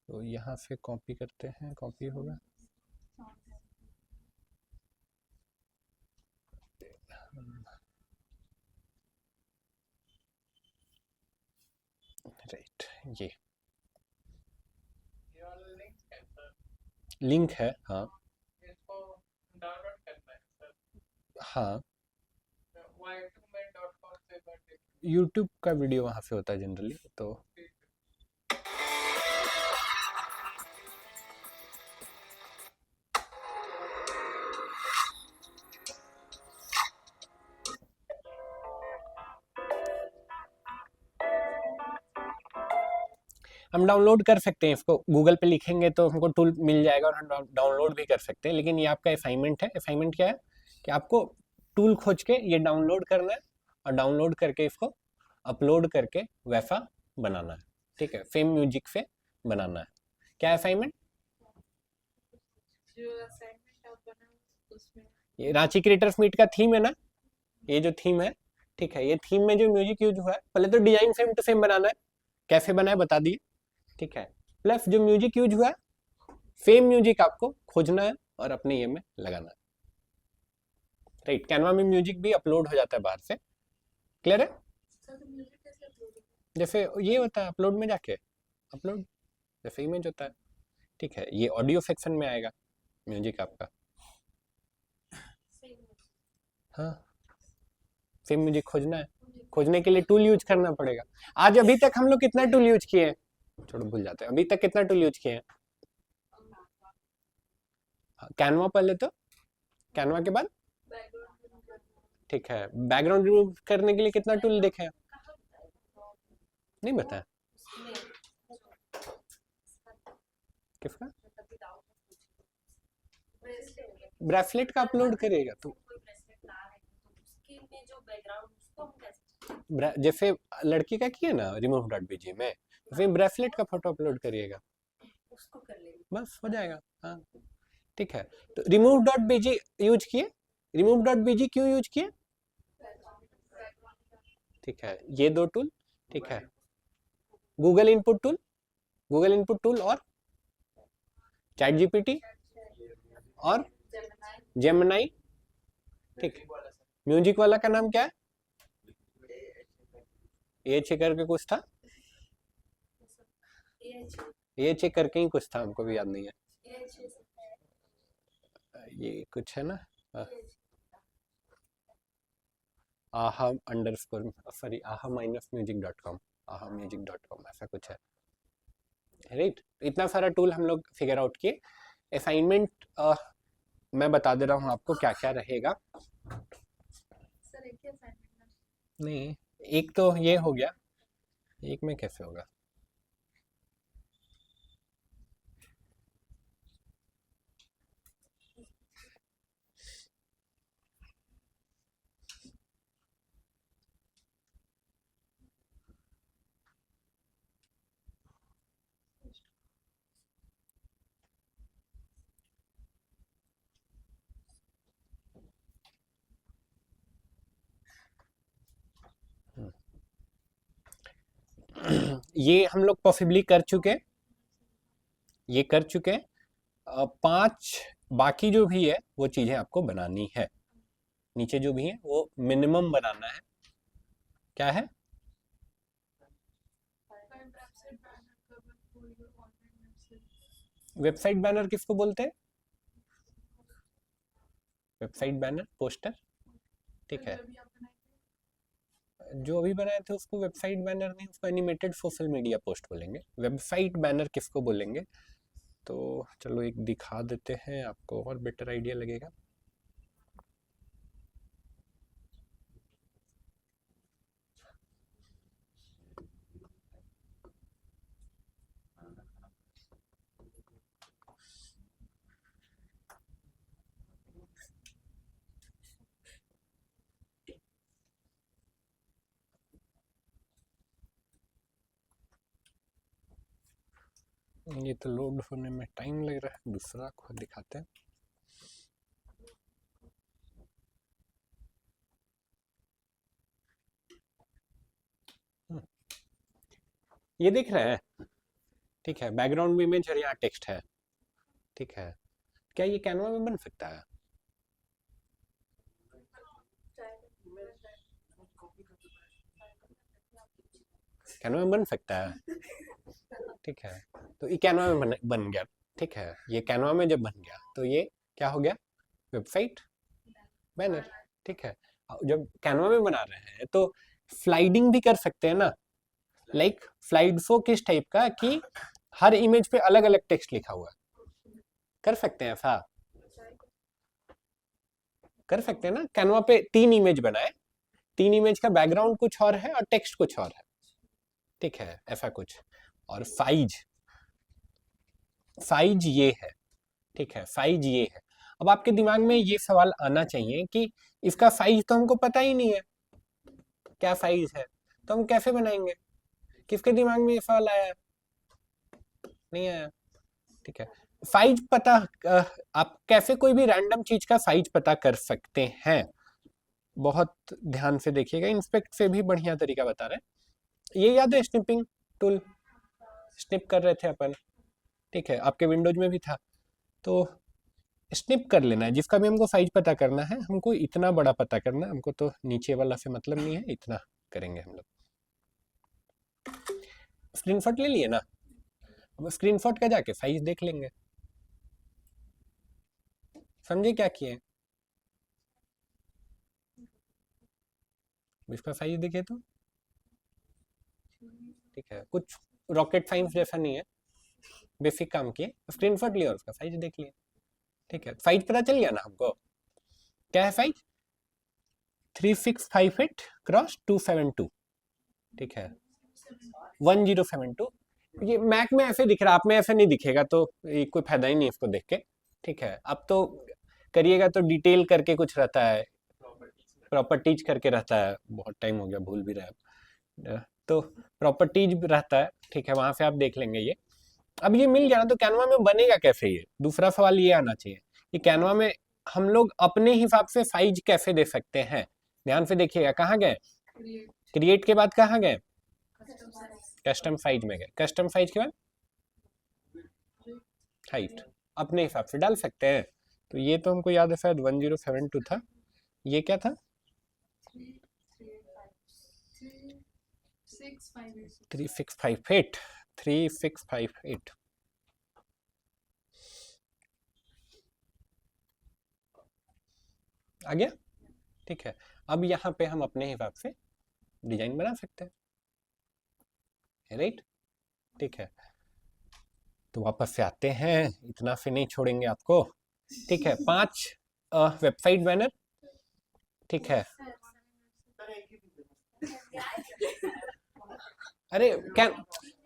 तो यहाँ से कॉपी करते हैं, कॉपी होगा। राइट, ये लिंक है। हाँ हाँ, यूट्यूब का वीडियो वहाँ से होता है जनरली। तो हम डाउनलोड कर सकते हैं इसको, गूगल पे लिखेंगे तो हमको टूल मिल जाएगा और हम डाउनलोड भी कर सकते हैं। लेकिन ये आपका असाइनमेंट है। असाइनमेंट क्या है कि आपको टूल खोज के ये डाउनलोड करना है और डाउनलोड करके इसको अपलोड करके वैसा बनाना है। ठीक है, फेम म्यूजिक से बनाना है। क्या असाइनमेंट? ये रांची क्रिएटर्स मीट का थीम है ना, ये जो थीम है। ठीक है, ये थीम में जो म्यूजिक यूज हुआ है, पहले तो डिजाइन सेम टू सेम बनाना है। कैसे बना है बता दिए। ठीक है, प्लस जो म्यूजिक यूज हुआ है, सेम म्यूजिक आपको खोजना है और अपने ये में लगाना है। राइट, कैनवा में म्यूजिक भी अपलोड हो जाता है बाहर से। क्लियर है? जैसे ये होता है अपलोड में जाके, अपलोड जैसे इमेज होता है। ठीक है, ये ऑडियो सेक्शन में आएगा म्यूजिक आपका। हाँ, सेम म्यूजिक खोजना है। खोजने के लिए टूल यूज करना पड़ेगा। आज अभी तक हम लोग कितना टूल यूज किए हैं? छोड़ो, भूल जाते हैं। अभी तक कितना टूल यूज किए हैं? कैनवा पहले, तो कैनवा के बाद। ठीक है, बैकग्राउंड रिमूव करने के लिए कितना टूल देखे हैं? नहीं बताया किसका? ब्रेसलेट का अपलोड करेगा तो जैसे लड़की का किया ना रिमूव डॉट बीजी में, वैसे ब्रेसलेट का फोटो अपलोड करिएगा, बस हो जाएगा। हाँ ठीक है, तो रिमूव डॉट बीजी यूज किए। रिमूव डॉट बीजी क्यों यूज किए? ठीक है, ये दो टूल। ठीक है, Google input tool, Google input tool और चैट जीपीटी और जेमिनाई। ठीक है, म्यूजिक वाला का नाम क्या है? ये चेक करके कुछ था, ये चेक करके ही कुछ था, हमको भी याद नहीं है। ये कुछ है ना, आहा अंडरस्कोर, सॉरी आहा माइनस म्यूजिक डॉट कॉम, आहा म्यूजिक डॉट कॉम, ऐसा कुछ है। राइट, इतना सारा टूल हम लोग फिगर आउट किए। असाइनमेंट मैं बता दे रहा हूँ आपको क्या क्या रहेगा। नहीं, एक तो ये हो गया, एक में कैसे होगा? ये हम लोग पॉसिबली कर चुके, ये कर चुके। पांच बाकी जो भी है वो चीजें आपको बनानी है। नीचे जो भी है वो मिनिमम बनाना है। क्या है? वेबसाइट बैनर किसको बोलते हैं? Website banner, poster. ठीक है, जो अभी बनाए थे उसको वेबसाइट बैनर नहीं, उसको एनिमेटेड सोशल मीडिया पोस्ट बोलेंगे। वेबसाइट बैनर किसको बोलेंगे? तो चलो एक दिखा देते हैं आपको, और बेटर आइडिया लगेगा। ये तो लोड होने में टाइम लग रहा है, दूसरा को दिखाते हैं। ये दिख रहे हैं, ठीक है, बैकग्राउंड इमेज और यहाँ टेक्स्ट है, ठीक है, क्या ये कैनवा में बन सकता है? कैनवा में बन सकता है, ठीक है, तो ये कैनवा में बन गया, ठीक है, ये कैनवा में जब बन गया तो ये क्या हो गया, वेबसाइट बैनर, ठीक है। जब कैनवा में बना रहे हैं तो स्लाइडिंग भी कर सकते हैं ना, लाइक स्लाइड शो किस टाइप का कि हर इमेज पे अलग अलग टेक्स्ट लिखा हुआ है, कर सकते हैं ऐसा, कर सकते हैं ना। कैनवा पे 3 इमेज बनाए, 3 इमेज का बैकग्राउंड कुछ और है और टेक्स्ट कुछ और है, ठीक है, ऐसा कुछ। और साइज ये है, ठीक है, साइज ये है। अब आपके दिमाग में ये सवाल आना चाहिए कि इसका साइज तो हमको पता ही नहीं है, क्या साइज है, तो हम कैसे बनाएंगे? किसके दिमाग में ये सवाल आया? नहीं आया, ठीक है। साइज पता, आप कैसे कोई भी रैंडम चीज का साइज पता कर सकते हैं? बहुत ध्यान से देखिएगा, इंस्पेक्ट से भी बढ़िया तरीका बता रहे हैं। ये याद है स्निपिंग टूल, स्निप कर रहे थे अपन, ठीक है, आपके विंडोज में भी था, तो स्निप कर लेना है, जिसका भी हमको साइज पता करना है, हमको इतना बड़ा पता करना है, हमको तो नीचे वाला से मतलब नहीं है, इतना करेंगे हम लोग। स्क्रीनशॉट ले लिए ना, अब स्क्रीनशॉट का जाके साइज देख लेंगे, समझे क्या किए? इसका साइज देखे तो ठीक है, कुछ रॉकेट साइंस जैसा नहीं है, बेसिक काम किए, स्क्रीनशॉट लिया और उसका साइज देख लिया, ठीक है, साइज पता चल गया ना हमको, क्या है साइज, 3658 क्रॉस 272, ठीक है, 1072। ये मैक में ऐसे दिख रहा, आप में ऐसे नहीं दिखेगा, तो ये कोई फायदा ही नहीं इसको देख के, ठीक है। अब तो करिएगा तो डिटेल करके कुछ रहता है, प्रॉपर्टीज करके रहता है, बहुत टाइम हो गया भूल भी रहा है, तो प्रॉपर्टीज रहता है, ठीक है, वहां से आप देख लेंगे ये। अब ये मिल गया ना, तो कैनवा में बनेगा कैसे? ये दूसरा सवाल ये आना चाहिए कि कैनवा में हम लोग अपने हिसाब से साइज कैसे दे सकते हैं। ध्यान से देखिएगा, कहाँ गए, क्रिएट के बाद कहाँ गए, कस्टम साइज में गए, कस्टम साइज के बाद हाइट, अपने हिसाब से डाल सकते हैं। तो ये तो हमको याद है शायद 1072 था, ये क्या था, 3658, 3658, आ गया, ठीक है। अब यहाँ पे हम अपने हिसाब से डिजाइन बना सकते हैं, राइट, ठीक है। तो वापस से आते हैं, इतना से नहीं छोड़ेंगे आपको, ठीक है। 5 वेबसाइट बैनर, ठीक है। अरे क्या,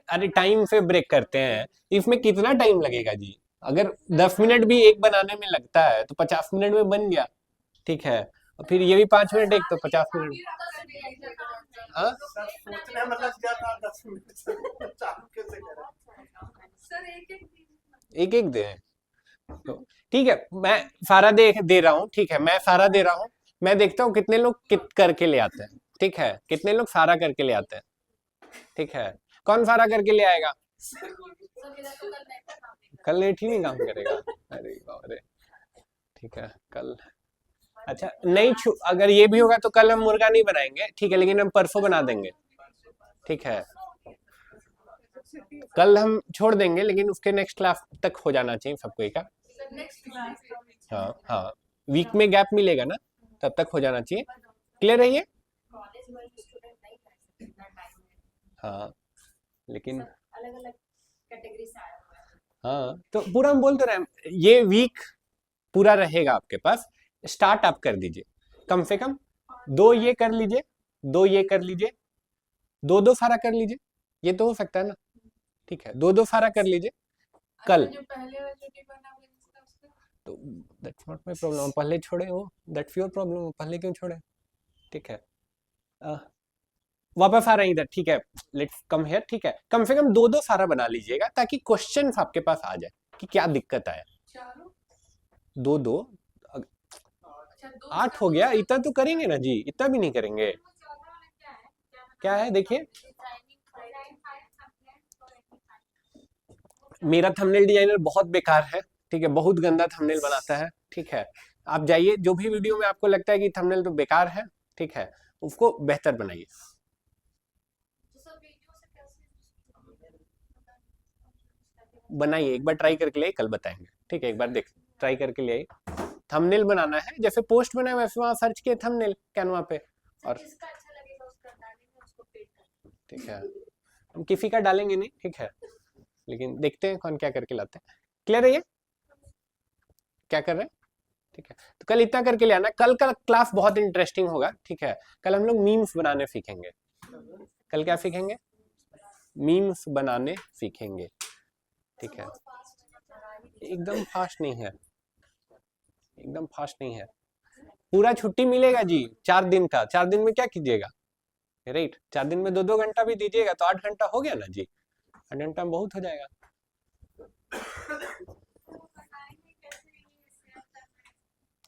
अरे टाइम से ब्रेक करते हैं, इसमें कितना टाइम लगेगा जी? अगर 10 मिनट भी एक बनाने में लगता है तो 50 मिनट में बन गया, ठीक है। और फिर ये भी 5 मिनट, एक तो 50 मिनट। हाँ, एक एक दे, तो ठीक है, मैं सारा दे रहा हूँ, ठीक है, मैं सारा दे रहा हूँ, मैं देखता हूँ कितने लोग करके ले आते हैं, ठीक है, कितने लोग सारा करके ले आते हैं, ठीक है। कौन सारा करके ले आएगा? कल लेट ही नहीं काम करेगा, अरे बाप रे, ठीक है, कल, अच्छा नहीं अगर ये भी होगा तो कल हम मुर्गा नहीं बनाएंगे, ठीक है, लेकिन हम परसों बना देंगे, ठीक है। कल हम छोड़ देंगे, लेकिन उसके नेक्स्ट क्लास तक हो जाना चाहिए सबको का, हाँ हाँ, वीक में गैप मिलेगा ना, तब तक हो जाना चाहिए, क्लियर है ये? हाँ, लेकिन अलग अलग कैटेगरी से आया हुआ है, हाँ, तो पूरा हम बोल तो रहे हैं, ये वीक पूरा रहेगा आपके पास, स्टार्ट आप कर दीजिए, कम से कम 2 ये कर लीजिए, 2 ये कर लीजिए, 2 सारा कर लीजिए, ये तो हो सकता है ना, ठीक है, 2 सारा कर लीजिए कल, तो दैट्स नॉट माय प्रॉब्लम, पहले छोड़े हो, दैट्स योर प्रॉब्लम, पहले क्यों छोड़े, ठीक है। वापस आ रहे हैं इधर, ठीक है, लेट्स कम हियर, ठीक है, कम से कम 2 सारा बना लीजिएगा ताकि क्वेश्चन आपके पास आ जाए कि क्या दिक्कत आया। 2 8 हो गया, इतना तो करेंगे ना जी, इतना भी नहीं करेंगे, क्या है देखिए, मेरा थंबनेल डिजाइनर बहुत बेकार है, ठीक है, बहुत गंदा थंबनेल बनाता है, ठीक है। आप जाइए, जो भी वीडियो में आपको लगता है कि थंबनेल तो बेकार है, ठीक है, उसको बेहतर बनाइए। बनाइए, एक बार ट्राई करके लिए, कल बताएंगे, ठीक है, एक बार देख ट्राई करके लिए। थंबनेल बनाना है, जैसे पोस्ट बनाए वैसे वहां सर्च किए थंबनेल कैनवा पे, और ठीक है, हम किसी का डालेंगे नहीं, ठीक है, लेकिन देखते हैं कौन क्या करके लाते हैं। क्लियर है ये क्या कर रहे हैं? ठीक है, तो कल इतना करके ले आना। कल का क्लास बहुत इंटरेस्टिंग होगा, ठीक है। कल हम लोग मीम्स बनाने सीखेंगे। कल क्या सीखेंगे? मीम्स बनाने सीखेंगे, ठीक है। एकदम फास्ट नहीं है, एकदम फास्ट नहीं है। पूरा छुट्टी मिलेगा जी 4 दिन का, 4 दिन में क्या कीजिएगा, राइट? 4 दिन में 2-2 घंटा भी दीजिएगा तो 8 घंटा हो गया ना जी, 8 घंटा में बहुत हो जाएगा।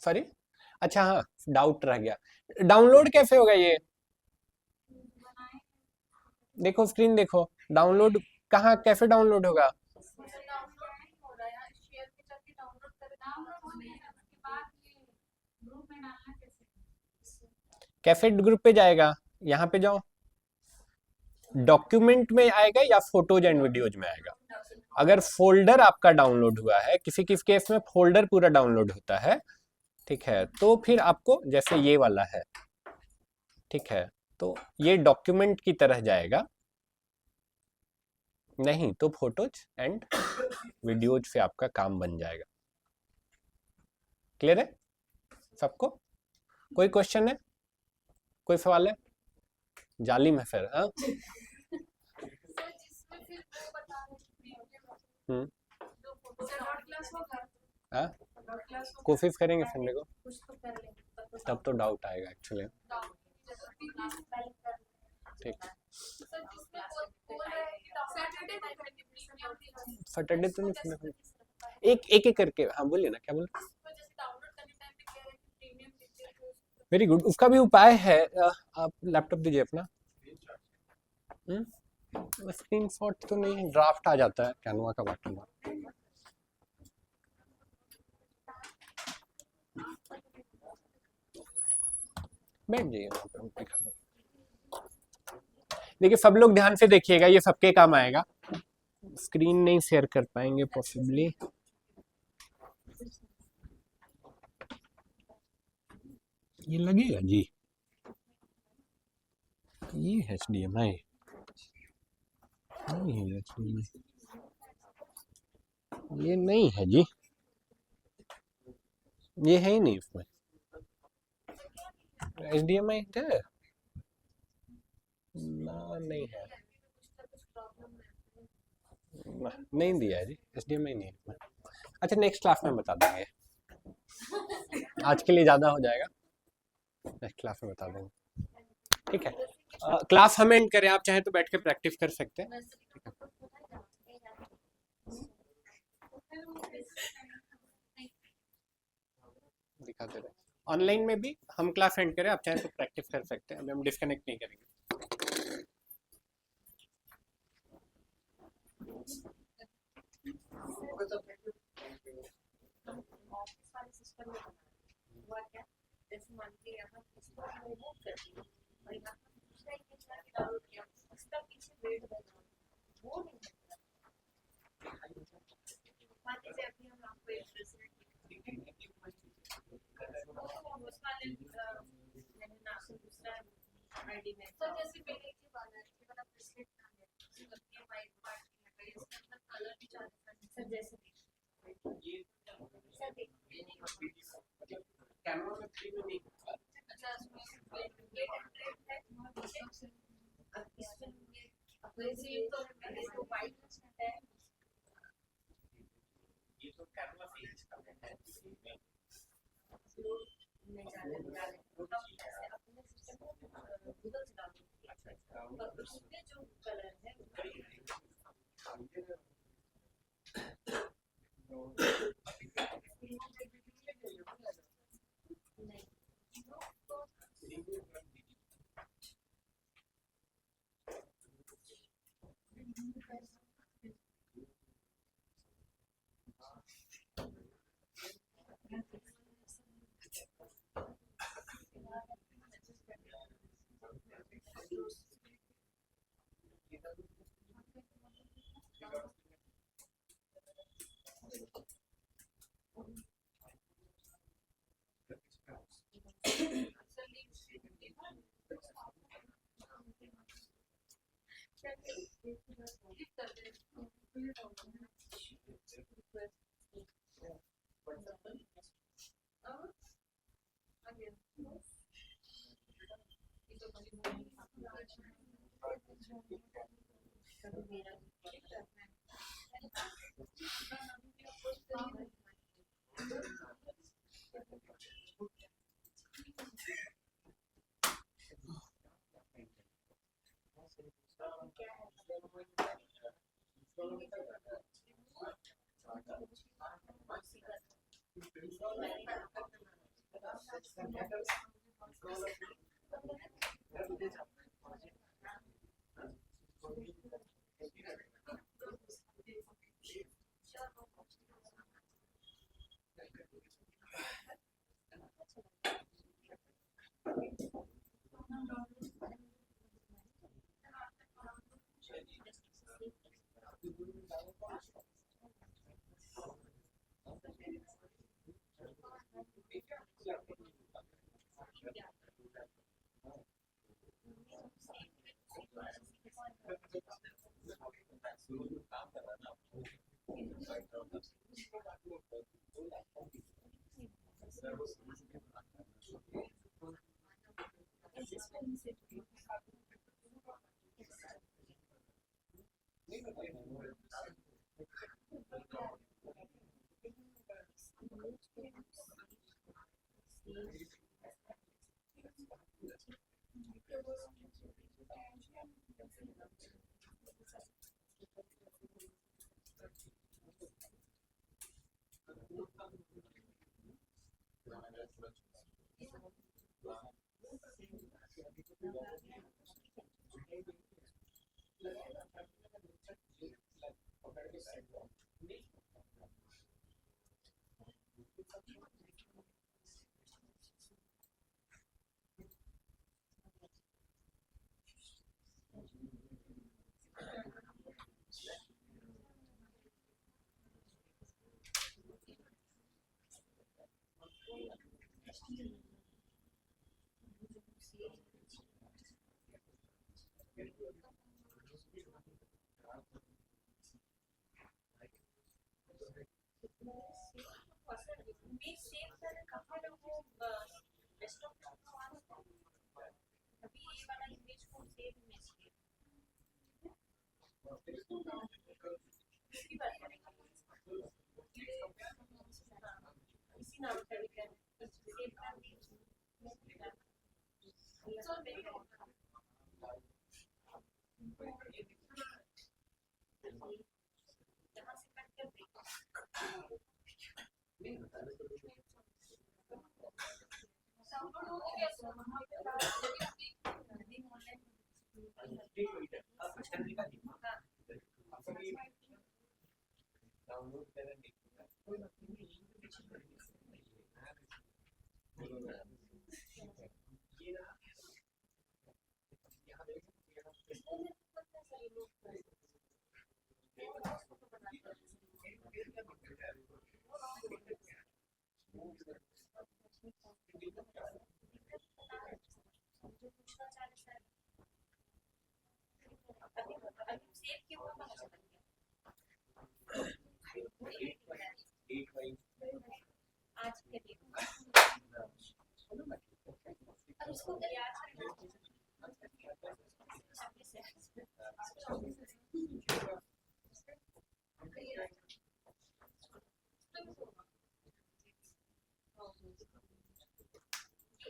सॉरी, अच्छा हाँ, डाउट रह गया, डाउनलोड कैसे होगा ये? देखो स्क्रीन देखो, डाउनलोड कहाँ, कैसे डाउनलोड होगा? कैफेट ग्रुप पे जाएगा, यहाँ पे जाओ, डॉक्यूमेंट में आएगा या फोटोज एंड वीडियोज में आएगा? अगर फोल्डर आपका डाउनलोड हुआ है, किसी किस केस में फोल्डर पूरा डाउनलोड होता है, ठीक है, तो फिर आपको जैसे ये वाला है, ठीक है, तो ये डॉक्यूमेंट की तरह जाएगा, नहीं तो फोटोज एंड वीडियोज से आपका काम बन जाएगा। क्लियर है सबको? कोई क्वेश्चन है, कोई सवाल है? जालिम है फिर, हाँ। हम्म, हाँ, कोशिश करेंगे संडे को, तब तो डाउट आएगा एक्चुअली, ठीक। सैटरडे तो नहीं, संडे को एक एक एक करके, हाँ बोलिए ना, क्या बोल? वेरी गुड, उसका भी उपाय है। आप लैपटॉप दीजिए अपना। स्क्रीन शॉट तो नहीं, ड्राफ्ट आ जाता है कैनवा का बटन। बैठ जाइए वहाँ पे, हम दिखा दें। देखिए सब लोग ध्यान से देखिएगा, ये सबके काम आएगा। स्क्रीन नहीं शेयर कर पाएंगे पॉसिबली, ये लगेगा जी, ये HDMI नहीं है, HDMI ये नहीं है जी, ये है ही नहीं इसमें HDMI है ना, नहीं है ना, नहीं दिया है जी, HDMI नहीं है इसमें। अच्छा नेक्स्ट क्लास में बता देंगे, आज के लिए ज़्यादा हो जाएगा, नेक्स्ट क्लास में बता देंगे, ठीक है। क्लास हम एंड करें, आप चाहे तो बैठ के प्रैक्टिस कर सकते हैं, दिखा दे रहे हैं। ऑनलाइन में भी हम क्लास एंड करें, आप चाहे तो प्रैक्टिस कर सकते हैं, अभी हम डिस्कनेक्ट नहीं करेंगे।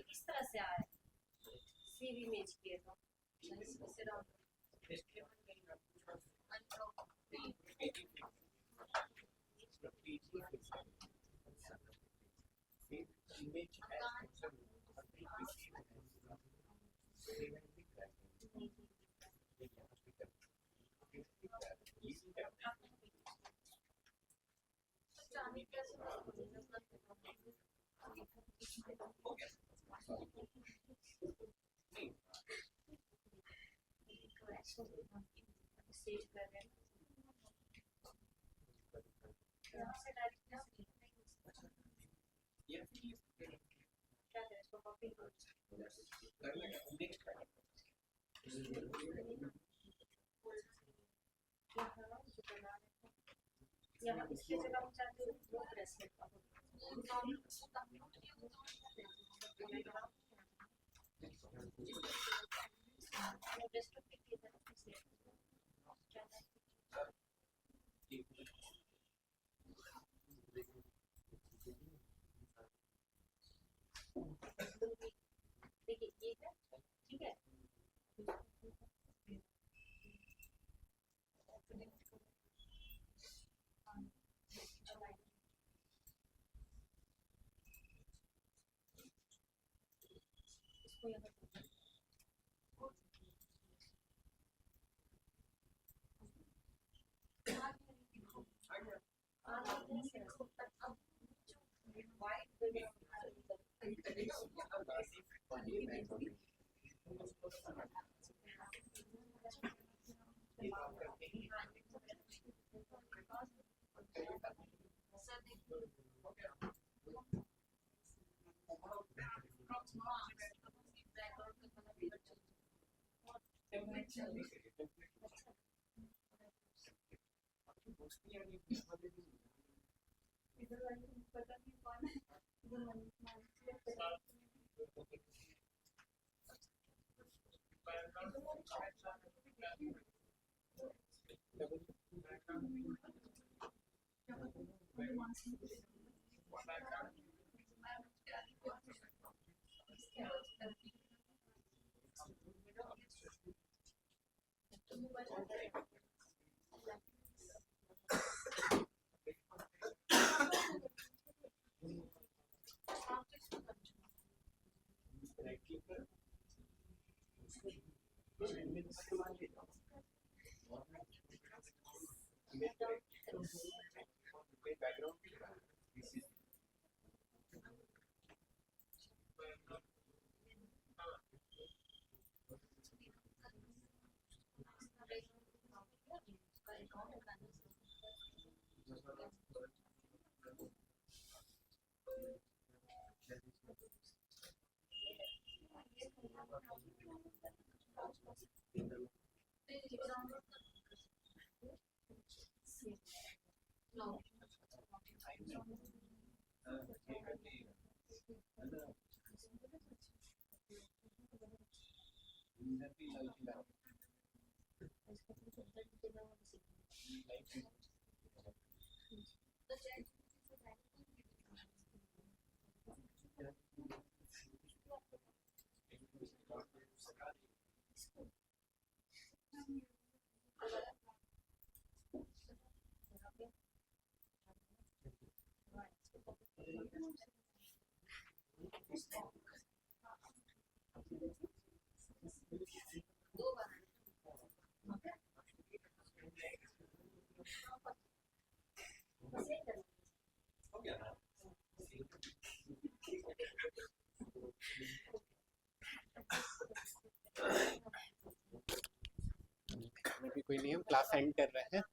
इस तरह से आया सेव इमेज किए तो सेव कर रहे हैं यहाँ से डायरेक्ट क्या करें इसको कॉपी यहाँ इसके जगह हम चाहते हैं दो ब्रेसलेट का देखिए ये है ठीक है इसको यहाँ अभी कोई नहीं, हम क्लास एंड कर रहे हैं।